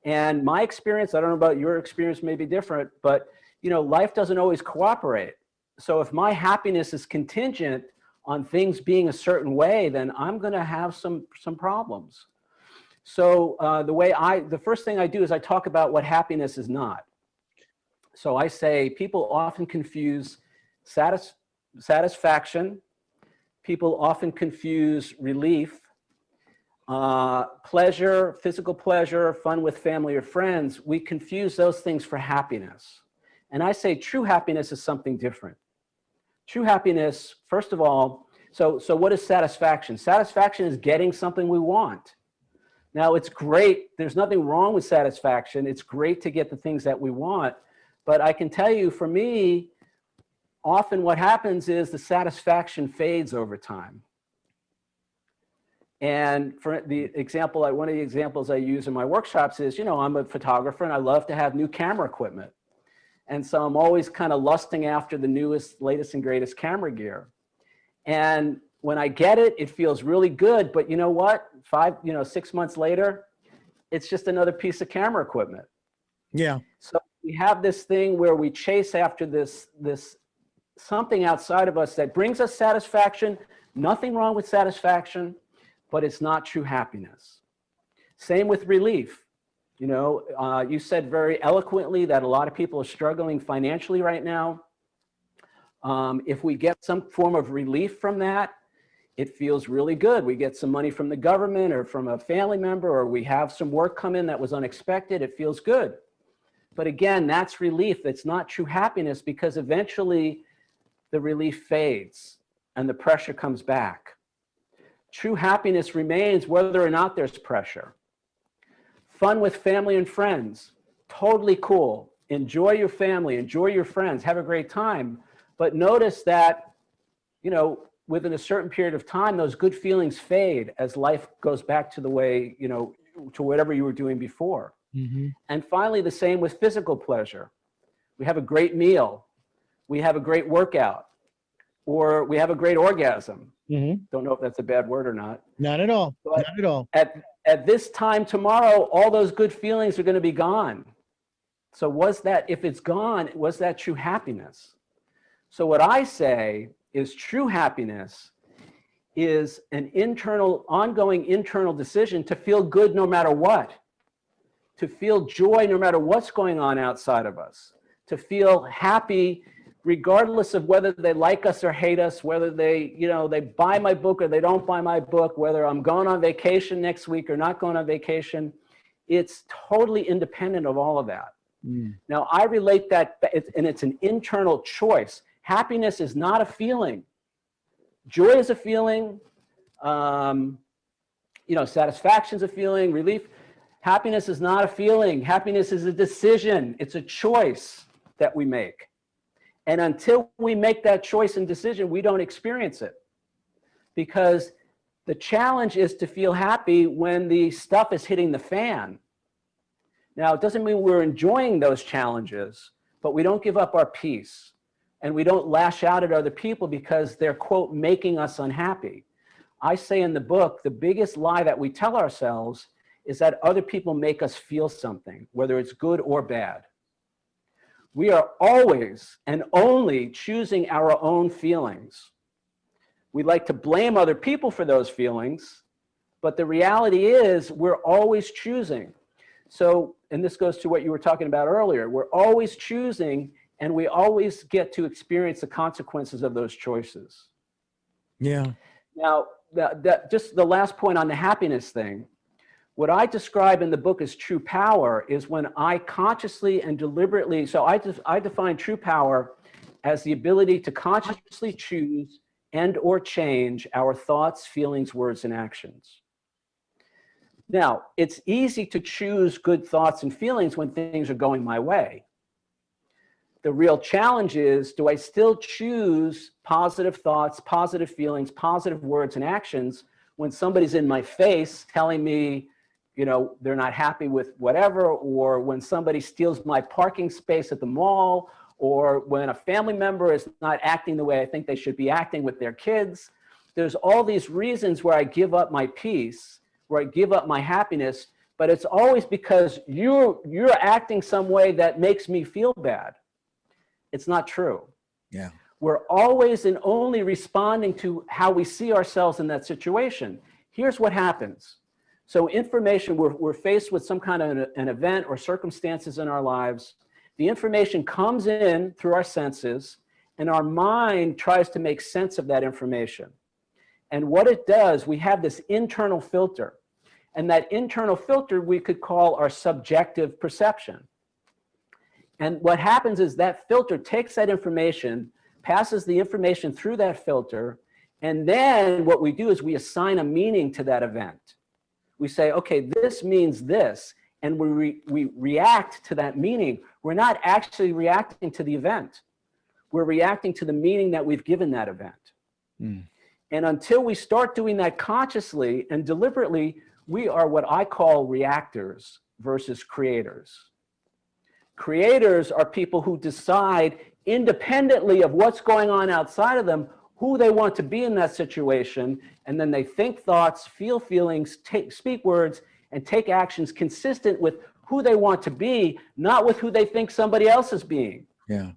And my experience, I don't know about your experience, may be different, but you know, life doesn't always cooperate. So if my happiness is contingent on things being a certain way, then I'm going to have some problems. So the first thing I do is I talk about what happiness is not. So I say people often confuse satisfaction. People often confuse relief, pleasure, physical pleasure, fun with family or friends. We confuse those things for happiness. And I say true happiness is something different. True happiness, first of all, so what is satisfaction? Satisfaction is getting something we want. Now, it's great. There's nothing wrong with satisfaction. It's great to get the things that we want. But I can tell you, for me, often what happens is the satisfaction fades over time. And for the example, one of the examples I use in my workshops is, you know, I'm a photographer and I love to have new camera equipment. And so I'm always kind of lusting after the newest, latest and greatest camera gear. And when I get it, it feels really good. But you know what? 6 months later, it's just another piece of camera equipment. Yeah. So we have this thing where we chase after this something outside of us that brings us satisfaction. Nothing wrong with satisfaction, but it's not true happiness. Same with relief. You know, you said very eloquently that a lot of people are struggling financially right now. If we get some form of relief from that, it feels really good. We get some money from the government or from a family member, or we have some work come in that was unexpected. It feels good. But again, that's relief. That's not true happiness, because eventually the relief fades and the pressure comes back. True happiness remains whether or not there's pressure. Fun with family and friends, totally cool. Enjoy your family, enjoy your friends, have a great time. But notice that, you know, within a certain period of time, those good feelings fade as life goes back to the way, you know, to whatever you were doing before. Mm-hmm. And finally, the same with physical pleasure. We have a great meal, we have a great workout, or we have a great orgasm. Mm-hmm. Don't know if that's a bad word or not. Not at all. But not at all. At this time tomorrow, all those good feelings are going to be gone. So if it's gone, was that true happiness? So what I say is true happiness is an ongoing internal decision to feel good no matter what, to feel joy no matter what's going on outside of us, to feel happy regardless of whether they like us or hate us, whether they buy my book or they don't buy my book, whether I'm going on vacation next week or not going on vacation. It's totally independent of all of that. Mm. Now, I relate that, and it's an internal choice. Happiness is not a feeling. Joy is a feeling. Satisfaction is a feeling. Relief. Happiness is not a feeling. Happiness is a decision. It's a choice that we make. And until we make that choice and decision, we don't experience it. Because the challenge is to feel happy when the stuff is hitting the fan. Now, it doesn't mean we're enjoying those challenges, but we don't give up our peace. And we don't lash out at other people because they're, quote, making us unhappy. I say in the book, the biggest lie that we tell ourselves is that other people make us feel something, whether it's good or bad. We are always and only choosing our own feelings. We like to blame other people for those feelings, but the reality is we're always choosing. So, and this goes to what you were talking about earlier, we're always choosing, and we always get to experience the consequences of those choices. Yeah. Now, just the last point on the happiness thing, what I describe in the book as true power is when I consciously and deliberately, so I define true power as the ability to consciously choose and or change our thoughts, feelings, words, and actions. Now, it's easy to choose good thoughts and feelings when things are going my way. The real challenge is, do I still choose positive thoughts, positive feelings, positive words and actions when somebody's in my face telling me, you know, they're not happy with whatever, or when somebody steals my parking space at the mall, or when a family member is not acting the way I think they should be acting with their kids. There's all these reasons where I give up my peace, where I give up my happiness, but it's always because you're acting some way that makes me feel bad. It's not true. Yeah. We're always and only responding to how we see ourselves in that situation. Here's what happens. So information, we're faced with some kind of an event or circumstances in our lives. The information comes in through our senses, and our mind tries to make sense of that information. And what it does, we have this internal filter. And that internal filter we could call our subjective perception. And what happens is that filter takes that information, passes the information through that filter, and then what we do is we assign a meaning to that event. We say, okay, this means this, and we react to that meaning. We're not actually reacting to the event. We're reacting to the meaning that we've given that event. Mm. And until we start doing that consciously and deliberately, we are what I call reactors versus creators. Creators are people who decide independently of what's going on outside of them, who they want to be in that situation, and then they think thoughts, feel feelings, speak words, and take actions consistent with who they want to be, not with who they think somebody else is being. Yeah.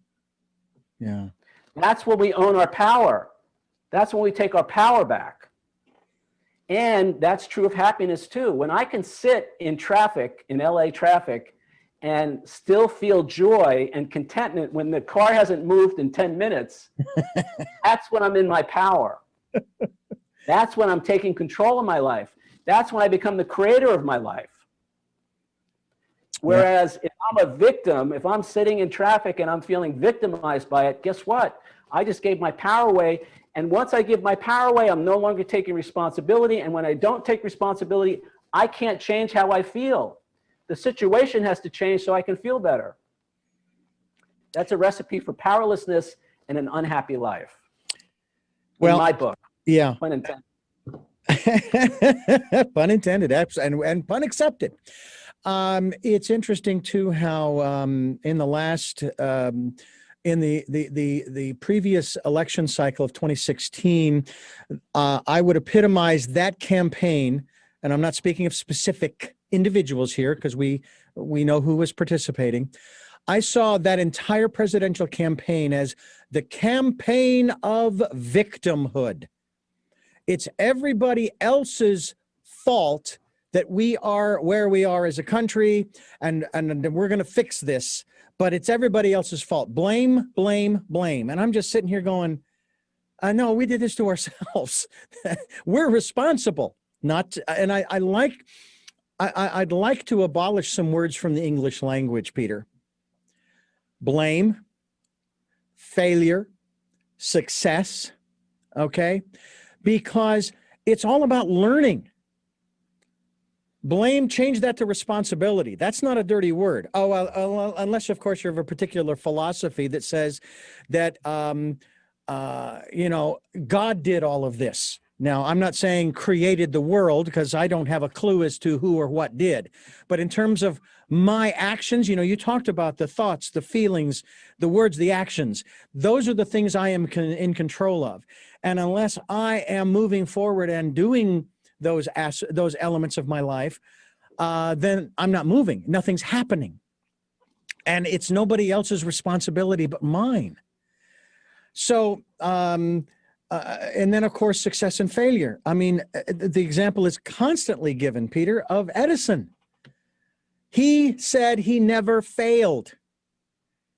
Yeah. That's when we own our power. That's when we take our power back. And that's true of happiness too. When I can sit in traffic, in LA traffic, and still feel joy and contentment when the car hasn't moved in 10 minutes, that's when I'm in my power. That's when I'm taking control of my life. That's when I become the creator of my life. Whereas if I'm a victim, if I'm sitting in traffic and I'm feeling victimized by it, guess what? I just gave my power away. And once I give my power away, I'm no longer taking responsibility. And when I don't take responsibility, I can't change how I feel. The situation has to change so I can feel better. That's a recipe for powerlessness and an unhappy life. In my book. Yeah. Pun intended. Pun intended, and pun accepted. It's interesting too how in the last in the previous election cycle of 2016, I would epitomize that campaign, and I'm not speaking of specific individuals here because we know who was participating. I saw that entire presidential campaign as the campaign of victimhood. It's everybody else's fault that we are where we are as a country, and we're going to fix this, but it's everybody else's fault. Blame, blame, blame. And I'm just sitting here going, no, we did this to ourselves. We're responsible. And I'd like to abolish some words from the English language, Peter. Blame, failure, success, okay? Because it's all about learning. Blame, change that to responsibility. That's not a dirty word. Unless, of course, you're of a particular philosophy that says that, God did all of this. Now, I'm not saying created the world because I don't have a clue as to who or what did. But in terms of my actions, you talked about the thoughts, the feelings, the words, the actions. Those are the things I am in control of. And unless I am moving forward and doing those elements of my life, then I'm not moving. Nothing's happening. And it's nobody else's responsibility but mine. So, and then, of course, success and failure. I mean, the example is constantly given, Peter, of Edison. He said he never failed.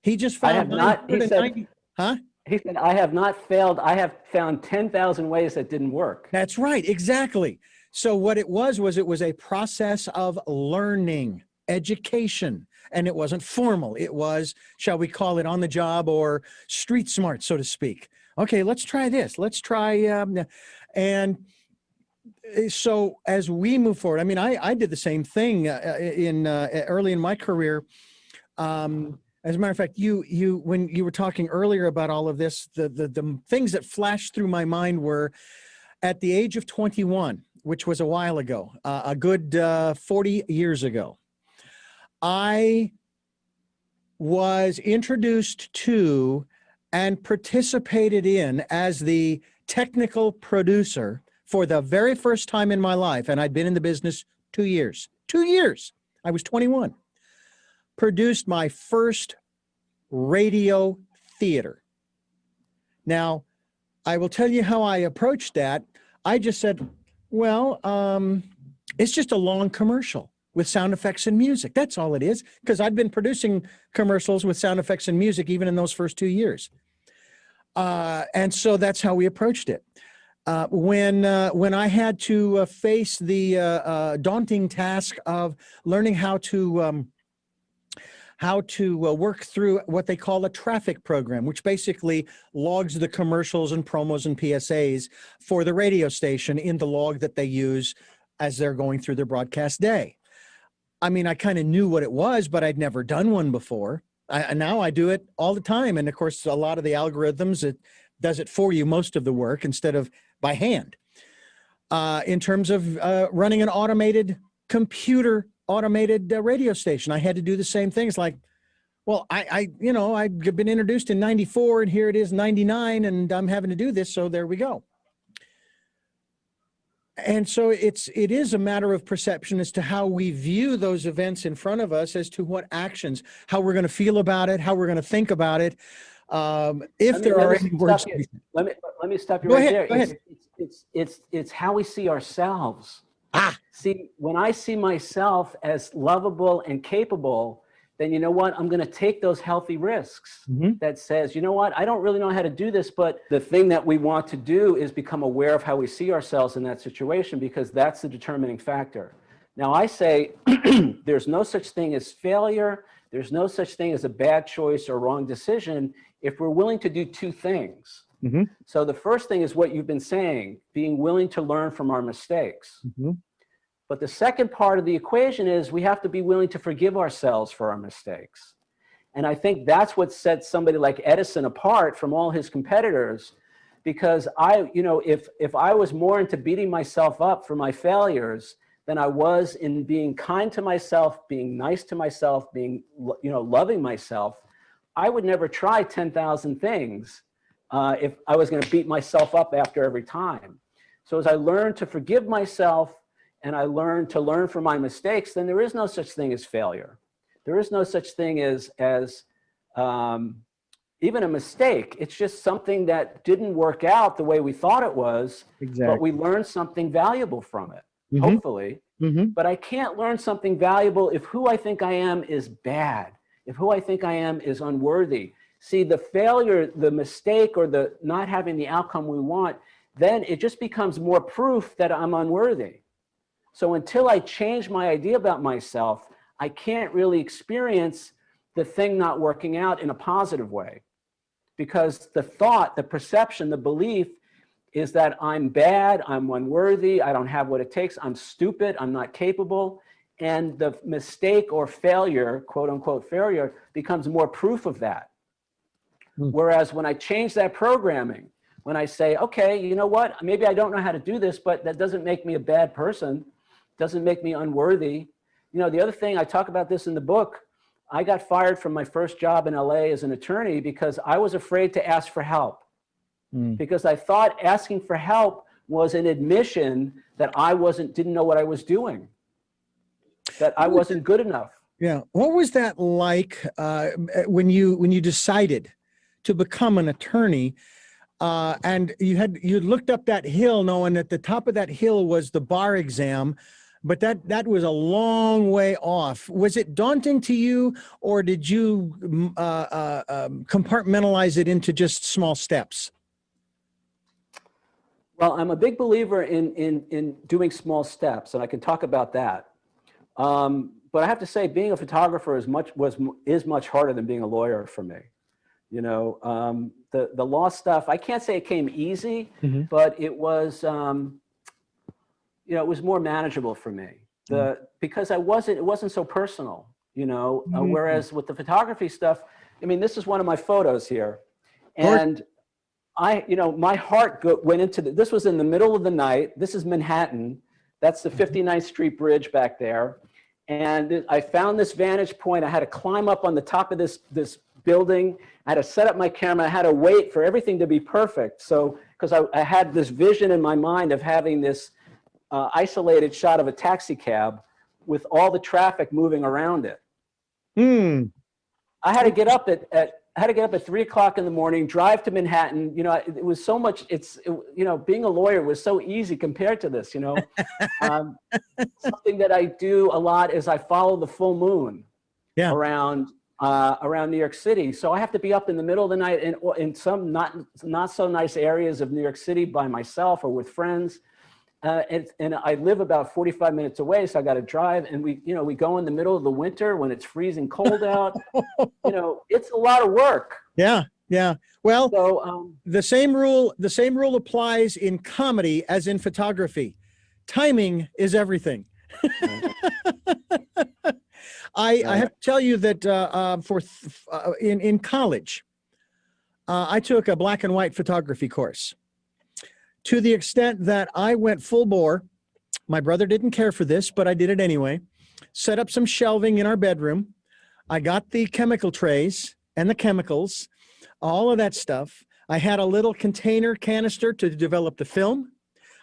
He just I found have not, he said, 990. Huh? he said, I have not failed. I have found 10,000 ways that didn't work. That's right. Exactly. So what it was it was a process of learning, education, and it wasn't formal. It was, shall we call it on the job or street smart, so to speak. Okay, let's try this. Let's try, and so as we move forward, I mean, I did the same thing in early in my career. As a matter of fact, you when you were talking earlier about all of this, the things that flashed through my mind were at the age of 21, which was a while ago, a good 40 years ago. I was introduced to and participated in as the technical producer for the very first time in my life. And I'd been in the business 2 years. 2 years. I was 21. Produced my first radio theater. Now, I will tell you how I approached that. I just said, well, it's just a long commercial with sound effects and music. That's all it is, because I'd been producing commercials with sound effects and music even in those first 2 years. And so that's how we approached it. When I had to face the daunting task of learning how to work through what they call a traffic program, which basically logs the commercials and promos and PSAs for the radio station in the log that they use as they're going through their broadcast day. I mean, I kind of knew what it was, but I'd never done one before. Now I do it all the time. And of course, a lot of the algorithms, it does it for you, most of the work, instead of by hand. In terms of running an automated radio station, I had to do the same things. Like, well, I've been introduced in 94 and here it is 99 and I'm having to do this. So there we go. And so it is a matter of perception as to how we view those events in front of us, as to what actions, how we're going to feel about it, how we're going to think about it. If there are any words. Let me stop you Go right ahead, there. go ahead. It's how we see ourselves. Ah, See, when I see myself as lovable and capable, then you know what? I'm going to take those healthy risks that says, you know what? I don't really know how to do this, but the thing that we want to do is become aware of how we see ourselves in that situation, because that's the determining factor. Now, I say there's no such thing as failure. There's no such thing as a bad choice or wrong decision if we're willing to do two things. So the first thing is what you've been saying, being willing to learn from our mistakes. But the second part of the equation is we have to be willing to forgive ourselves for our mistakes. And I think that's what sets somebody like Edison apart from all his competitors, because if I was more into beating myself up for my failures than I was in being kind to myself, being nice to myself, being, loving myself, I would never try 10,000 things if I was going to beat myself up after every time. So as I learned to forgive myself, and I learned to learn from my mistakes, then there is no such thing as failure. There is no such thing as even a mistake. It's just something that didn't work out the way we thought it was, but we learned something valuable from it, hopefully. But I can't learn something valuable if who I think I am is bad, if who I think I am is unworthy. See, the failure, the mistake, or the not having the outcome we want, then it just becomes more proof that I'm unworthy. So until I change my idea about myself, I can't really experience the thing not working out in a positive way. Because the thought, the perception, the belief is that I'm bad, I'm unworthy, I don't have what it takes, I'm stupid, I'm not capable. And the mistake or failure, quote unquote failure, becomes more proof of that. Whereas when I change that programming, when I say, okay, you know what, maybe I don't know how to do this, but that doesn't make me a bad person, doesn't make me unworthy. The other thing, I talk about this in the book, I got fired from my first job in LA as an attorney because I was afraid to ask for help. Because I thought asking for help was an admission that I didn't know what I was doing, that I wasn't good enough. Yeah. What was that like when you decided to become an attorney? And you looked up that hill knowing at the top of that hill was the bar exam, but that was a long way off. Was it daunting to you, or did you compartmentalize it into just small steps? Well, I'm a big believer in doing small steps, and I can talk about that. But I have to say, being a photographer is much harder than being a lawyer for me. You know, the law stuff, I can't say it came easy, but it was, you know, it was more manageable for me. Because it wasn't so personal, you know, whereas with the photography stuff, I mean, this is one of my photos here. And you know, my heart went into this was in the middle of the night. This is Manhattan. That's the 59th Street Bridge back there. And I found this vantage point. I had to climb up on the top of this building. I had to set up my camera. I had to wait for everything to be perfect. So, because I had this vision in my mind of having this isolated shot of a taxi cab with all the traffic moving around it. I had to get up at 3 o'clock in the morning, drive to Manhattan. You know, it was so much, you know, being a lawyer was so easy compared to this, you know. Something that I do a lot is I follow the full moon around New York City. So I have to be up in the middle of the night in some not so nice areas of New York City by myself or with friends. And I live about 45 minutes away, so I got to drive. And we go in the middle of the winter when it's freezing cold out. You know, it's a lot of work. Yeah, yeah. Well, so, the same rule applies in comedy as in photography. Timing is everything. I have to tell you that in college, I took a black and white photography course. To the extent that I went full bore. My brother didn't care for this, but I did it anyway. Set up some shelving in our bedroom. I got the chemical trays and the chemicals, all of that stuff. I had a little container canister to develop the film.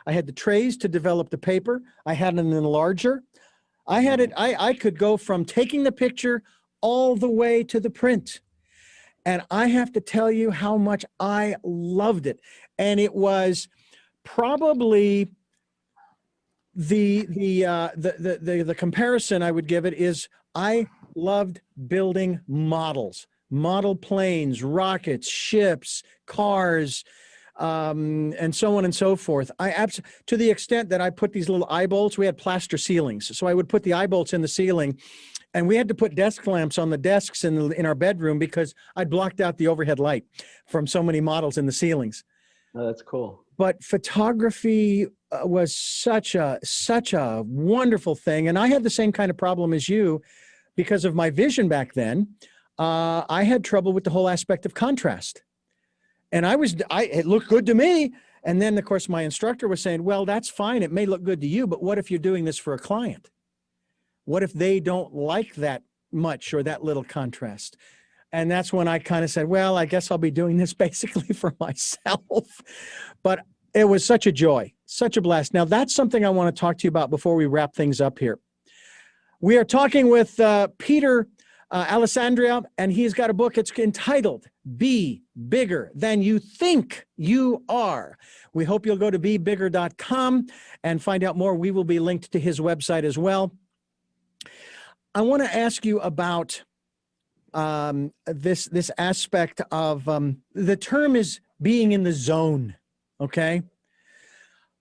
I had the trays to develop the paper. I had an enlarger. I could go from taking the picture all the way to the print. And I have to tell you how much I loved it. And it was probably the comparison I would give it is I loved building model planes, rockets, ships, cars, and so on and so forth. To the extent that I put these little eye bolts, we had plaster ceilings. So I would put the eye bolts in the ceiling, and we had to put desk lamps on the desks in our bedroom because I'd blocked out the overhead light from so many models in the ceilings. Oh, that's cool. But photography was such a wonderful thing. And I had the same kind of problem as you because of my vision back then. I had trouble with the whole aspect of contrast. And it looked good to me. And then, of course, my instructor was saying, well, that's fine. It may look good to you, but what if you're doing this for a client? What if they don't like that much or that little contrast? And that's when I kind of said, well, I guess I'll be doing this basically for myself. But it was such a joy, such a blast. Now, that's something I want to talk to you about before we wrap things up here. We are talking with Peter Alessandria, and he's got a book. It's entitled Be Bigger Than You Think You Are. We hope you'll go to bebigger.com and find out more. We will be linked to his website as well. I want to ask you about this aspect of the term is being in the zone. Okay.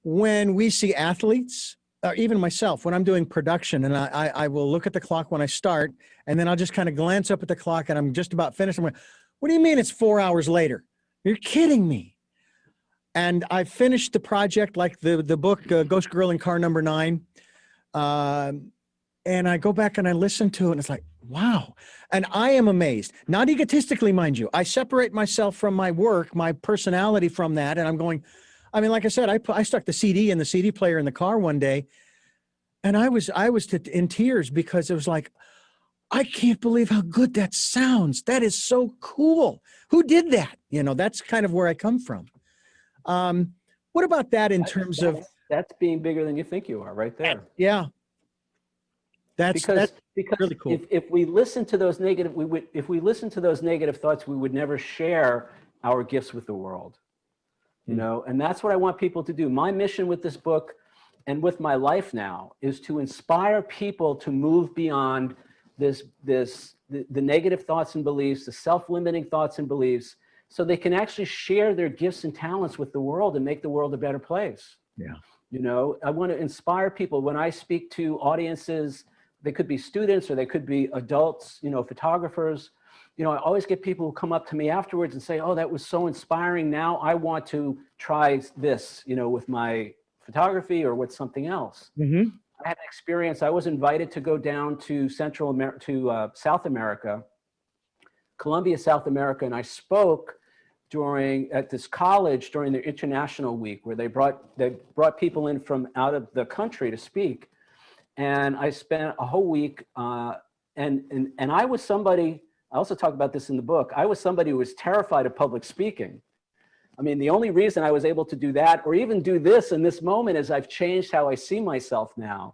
When we see athletes, or even myself, when I'm doing production, and I will look at the clock when I start, and then I'll just kind of glance up at the clock, and I'm just about finished. I'm going, what do you mean it's 4 hours later? You're kidding me. And I finished the project, like the book Ghost Girl in Car Number 9. And I go back and I listen to it, and it's like, wow. And I am amazed, not egotistically, mind you. I separate myself from my work, my personality from that. And I'm going, I mean, like I said, I stuck the CD in the CD player in the car one day, and I was in tears because it was like, I can't believe how good that sounds. That is so cool. Who did that? You know, that's kind of where I come from. What about that in terms of? That's being bigger than you think you are right there. Yeah. That's really cool. If we listen to those negative, if we listen to those negative thoughts, we would never share our gifts with the world, you know. And that's what I want people to do. My mission with this book and with my life now is to inspire people to move beyond the negative thoughts and beliefs, the self-limiting thoughts and beliefs, so they can actually share their gifts and talents with the world and make the world a better place. Yeah. You know, I want to inspire people. When I speak to audiences, they could be students or they could be adults, you know, photographers. You know, I always get people who come up to me afterwards and say, oh, that was so inspiring. Now I want to try this, you know, with my photography or with something else. Mm-hmm. I had an experience. I was invited to go down to South America, Colombia, South America, and I spoke at this college during their international week, where they brought people in from out of the country to speak. And I spent a whole week, and I was somebody, I also talk about this in the book, I was somebody who was terrified of public speaking. I mean, the only reason I was able to do that or even do this in this moment is I've changed how I see myself now.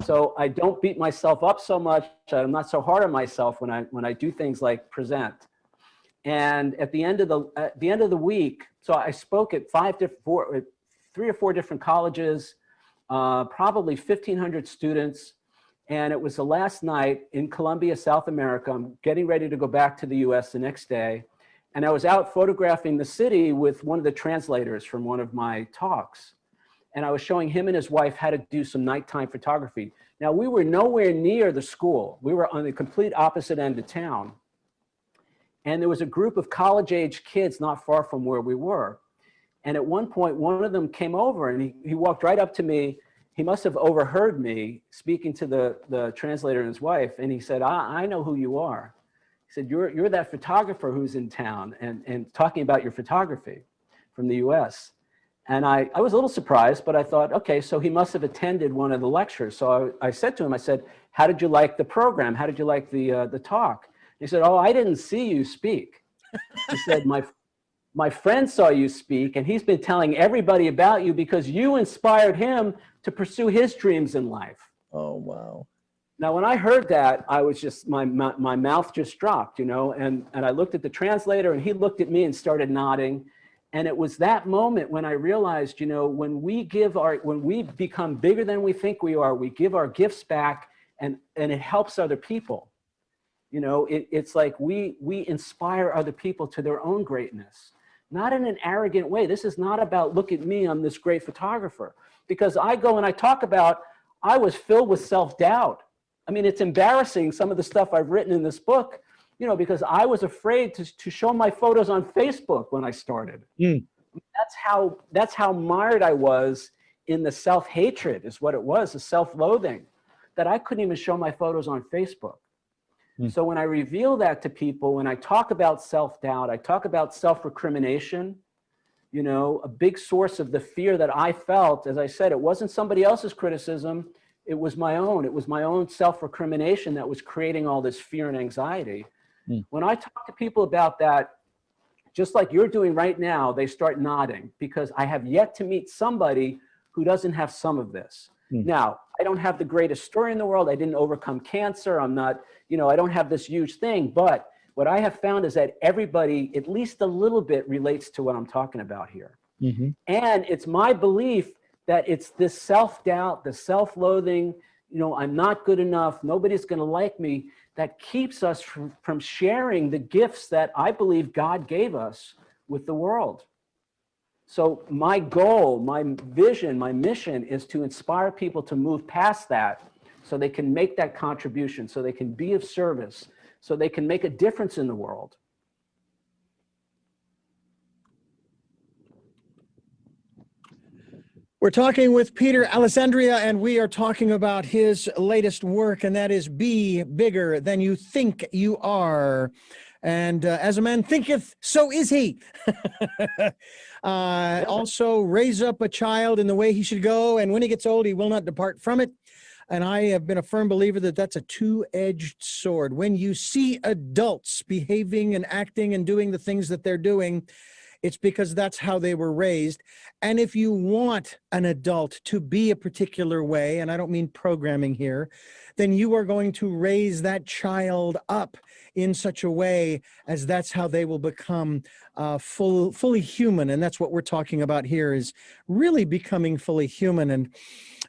So I don't beat myself up so much. I'm not so hard on myself when I do things like present. And at the end of the week, so I spoke at 3 or 4 different colleges, probably 1,500 students. And it was the last night in Colombia, South America. I'm getting ready to go back to the US the next day. And I was out photographing the city with one of the translators from one of my talks. And I was showing him and his wife how to do some nighttime photography. Now, we were nowhere near the school. We were on the complete opposite end of town. And there was a group of college-age kids not far from where we were. And at one point, one of them came over and he walked right up to me. He must have overheard me speaking to the translator and his wife. And he said, I know who you are. He said, you're that photographer who's in town and talking about your photography from the US. And I was a little surprised, but I thought, okay, so he must have attended one of the lectures. So I said to him, I said, how did you like the program? How did you like the talk? He said, oh, I didn't see you speak. He said, my friend saw you speak, and he's been telling everybody about you because you inspired him to pursue his dreams in life. Oh, wow. Now, when I heard that, I was just, my mouth just dropped, you know, and I looked at the translator and he looked at me and started nodding. And it was that moment when I realized, you know, when we become bigger than we think we are, we give our gifts back and it helps other people. You know, it's like we inspire other people to their own greatness, not in an arrogant way. This is not about, look at me, I'm this great photographer. Because I go and I talk about, I was filled with self-doubt. I mean, it's embarrassing, some of the stuff I've written in this book, you know, because I was afraid to show my photos on Facebook when I started. Mm. That's how mired I was in the self-hatred is what it was, the self-loathing, that I couldn't even show my photos on Facebook. So when I reveal that to people, when I talk about self-doubt, I talk about self-recrimination, you know, a big source of the fear that I felt, as I said, it wasn't somebody else's criticism, it was my own. It was my own self-recrimination that was creating all this fear and anxiety. When I talk to people about that, just like you're doing right now, they start nodding because I have yet to meet somebody who doesn't have some of this. Now, I don't have the greatest story in the world. I didn't overcome cancer. I'm not, you know, I don't have this huge thing. But what I have found is that everybody, at least a little bit, relates to what I'm talking about here. And it's my belief that it's this self-doubt, the self-loathing, you know, I'm not good enough, nobody's going to like me, that keeps us from sharing the gifts that I believe God gave us with the world. So my goal, my vision, my mission is to inspire people to move past that so they can make that contribution, so they can be of service, so they can make a difference in the world. We're talking with Peter Alessandria, and we are talking about his latest work, and that is Be Bigger Than You Think You Are. And as a man thinketh, so is he. Also, raise up a child in the way he should go, and when he gets old, he will not depart from it. And I have been a firm believer that that's a two-edged sword. When you see adults behaving and acting and doing the things that they're doing, it's because that's how they were raised. And if you want an adult to be a particular way, and I don't mean programming here, then you are going to raise that child up in such a way as that's how they will become fully human. And that's what we're talking about here, is really becoming fully human.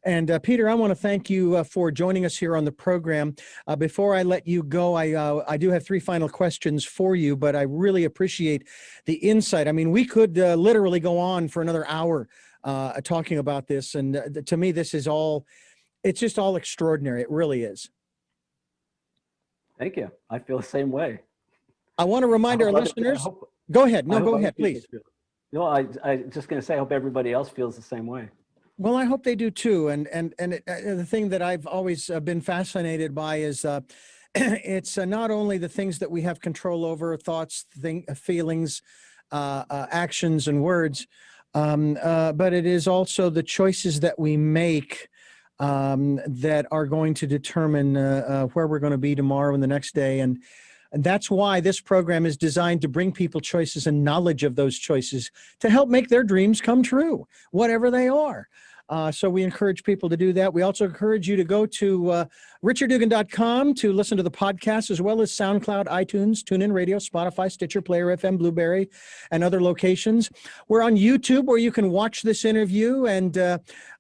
And Peter, I want to thank you for joining us here on the program. Before I let you go, I do have 3 final questions for you, but I really appreciate the insight. I mean, we could literally go on for another hour talking about this. And to me, this is all, it's just all extraordinary. It really is. Thank you. I feel the same way. I want to remind our listeners. Go ahead. No, go ahead, please. No, I just going to say, I hope everybody else feels the same way. Well, I hope they do too. And the thing that I've always been fascinated by is it's not only the things that we have control over, thoughts, feelings, actions, and words, but it is also the choices that we make that are going to determine where we're going to be tomorrow and the next day. And that's why this program is designed to bring people choices and knowledge of those choices to help make their dreams come true, whatever they are. So we encourage people to do that. We also encourage you to go to richarddugan.com to listen to the podcast, as well as SoundCloud, iTunes, TuneIn Radio, Spotify, Stitcher, Player FM, Blueberry, and other locations. We're on YouTube, where you can watch this interview and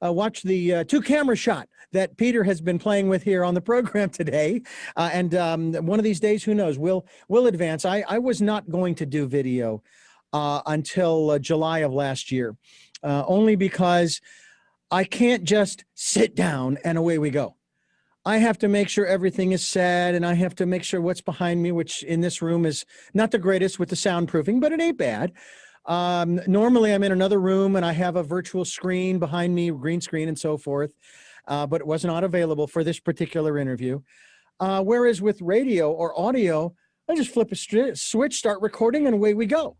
watch the 2-camera shot that Peter has been playing with here on the program today. And one of these days, who knows, we'll advance. I was not going to do video until July of last year, only because I can't just sit down and away we go. I have to make sure everything is set, and I have to make sure what's behind me, which in this room is not the greatest with the soundproofing, but it ain't bad. Normally I'm in another room and I have a virtual screen behind me, green screen and so forth, but it was not available for this particular interview. Whereas with radio or audio, I just flip a switch, start recording, and away we go.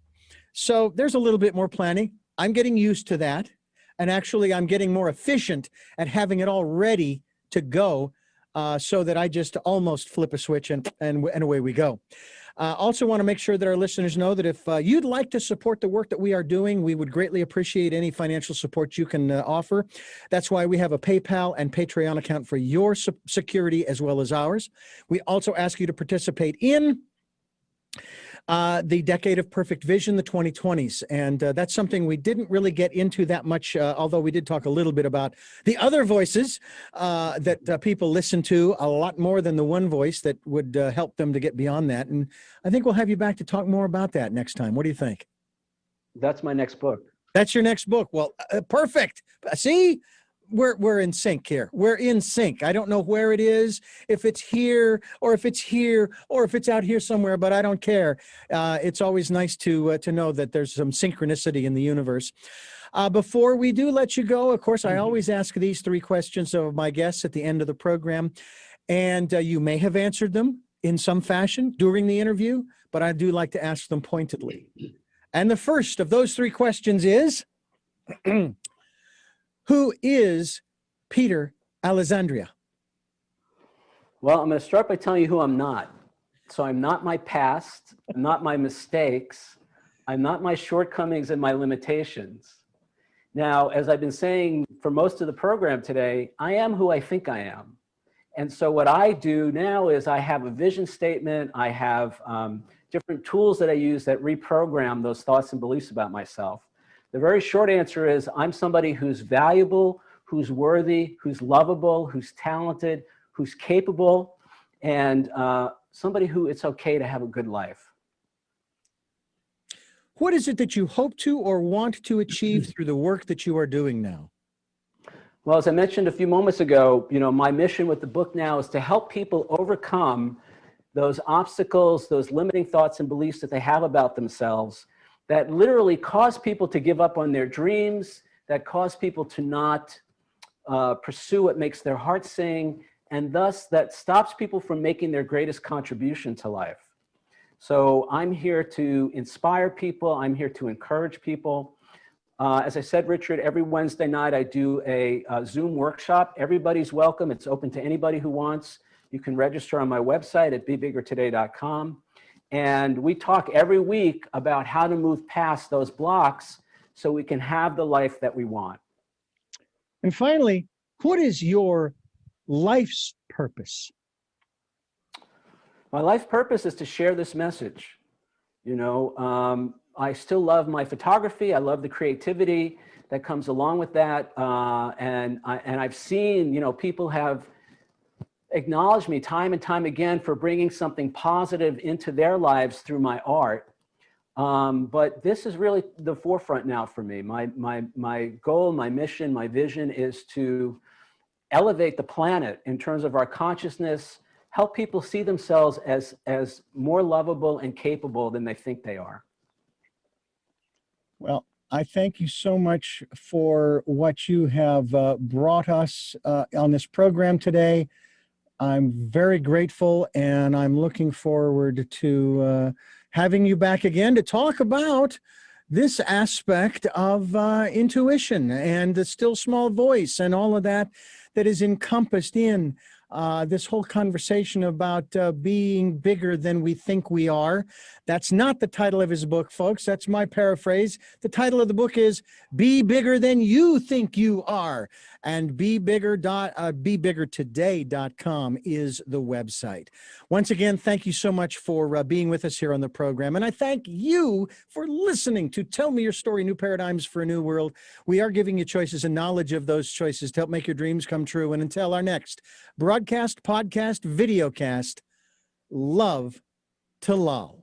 So there's a little bit more planning. I'm getting used to that. And actually, I'm getting more efficient at having it all ready to go, so that I just almost flip a switch and away we go. Also want to make sure that our listeners know that if you'd like to support the work that we are doing, we would greatly appreciate any financial support you can offer. That's why we have a PayPal and Patreon account for your security as well as ours. We also ask you to participate in the Decade of Perfect Vision, the 2020s. And that's something we didn't really get into that much, although we did talk a little bit about the other voices that people listen to, a lot more than the one voice that would help them to get beyond that. And I think we'll have you back to talk more about that next time. What do you think? That's my next book. That's your next book. Well, perfect. See? We're in sync here. We're in sync. I don't know where it is, if it's here or if it's here or if it's out here somewhere, but I don't care. It's always nice to know that there's some synchronicity in the universe. Before we do let you go, of course, I always ask these 3 questions of my guests at the end of the program, and you may have answered them in some fashion during the interview, but I do like to ask them pointedly. And the first of those 3 questions is, who is Peter Alessandria? Well, I'm going to start by telling you who I'm not. So I'm not my past, I'm not my mistakes, I'm not my shortcomings and my limitations. Now, as I've been saying for most of the program today, I am who I think I am. And so what I do now is I have a vision statement, I have different tools that I use that reprogram those thoughts and beliefs about myself. The very short answer is I'm somebody who's valuable, who's worthy, who's lovable, who's talented, who's capable, and somebody who it's okay to have a good life. What is it that you hope to or want to achieve through the work that you are doing now? Well, as I mentioned a few moments ago, my mission with the book now is to help people overcome those obstacles, those limiting thoughts and beliefs that they have about themselves, that literally cause people to give up on their dreams, that cause people to not pursue what makes their heart sing, and thus that stops people from making their greatest contribution to life. So I'm here to inspire people, I'm here to encourage people. As I said, Richard, every Wednesday night I do a Zoom workshop. Everybody's welcome, it's open to anybody who wants. You can register on my website at bebiggertoday.com. And we talk every week about how to move past those blocks so we can have the life that we want. And finally, what is your life's purpose? My life purpose is to share this message. You know, I still love my photography. I love the creativity that comes along with that. And I've seen, you know, people have acknowledged me time and time again for bringing something positive into their lives through my art. But this is really the forefront now for me. My goal, my mission, my vision is to elevate the planet in terms of our consciousness, help people see themselves as more lovable and capable than they think they are. Well, I thank you so much for what you have brought us on this program today. I'm very grateful, and I'm looking forward to having you back again to talk about this aspect of intuition and the still small voice and all of that that is encompassed in this whole conversation about being bigger than we think we are. That's not the title of his book, folks. That's my paraphrase. The title of the book is Be Bigger Than You Think You Are. And bebiggertoday.com is the website. Once again, thank you so much for being with us here on the program. And I thank you for listening to Tell Me Your Story, New Paradigms for a New World. We are giving you choices and knowledge of those choices to help make your dreams come true. And until our next broadcast, podcast, videocast, love to lull.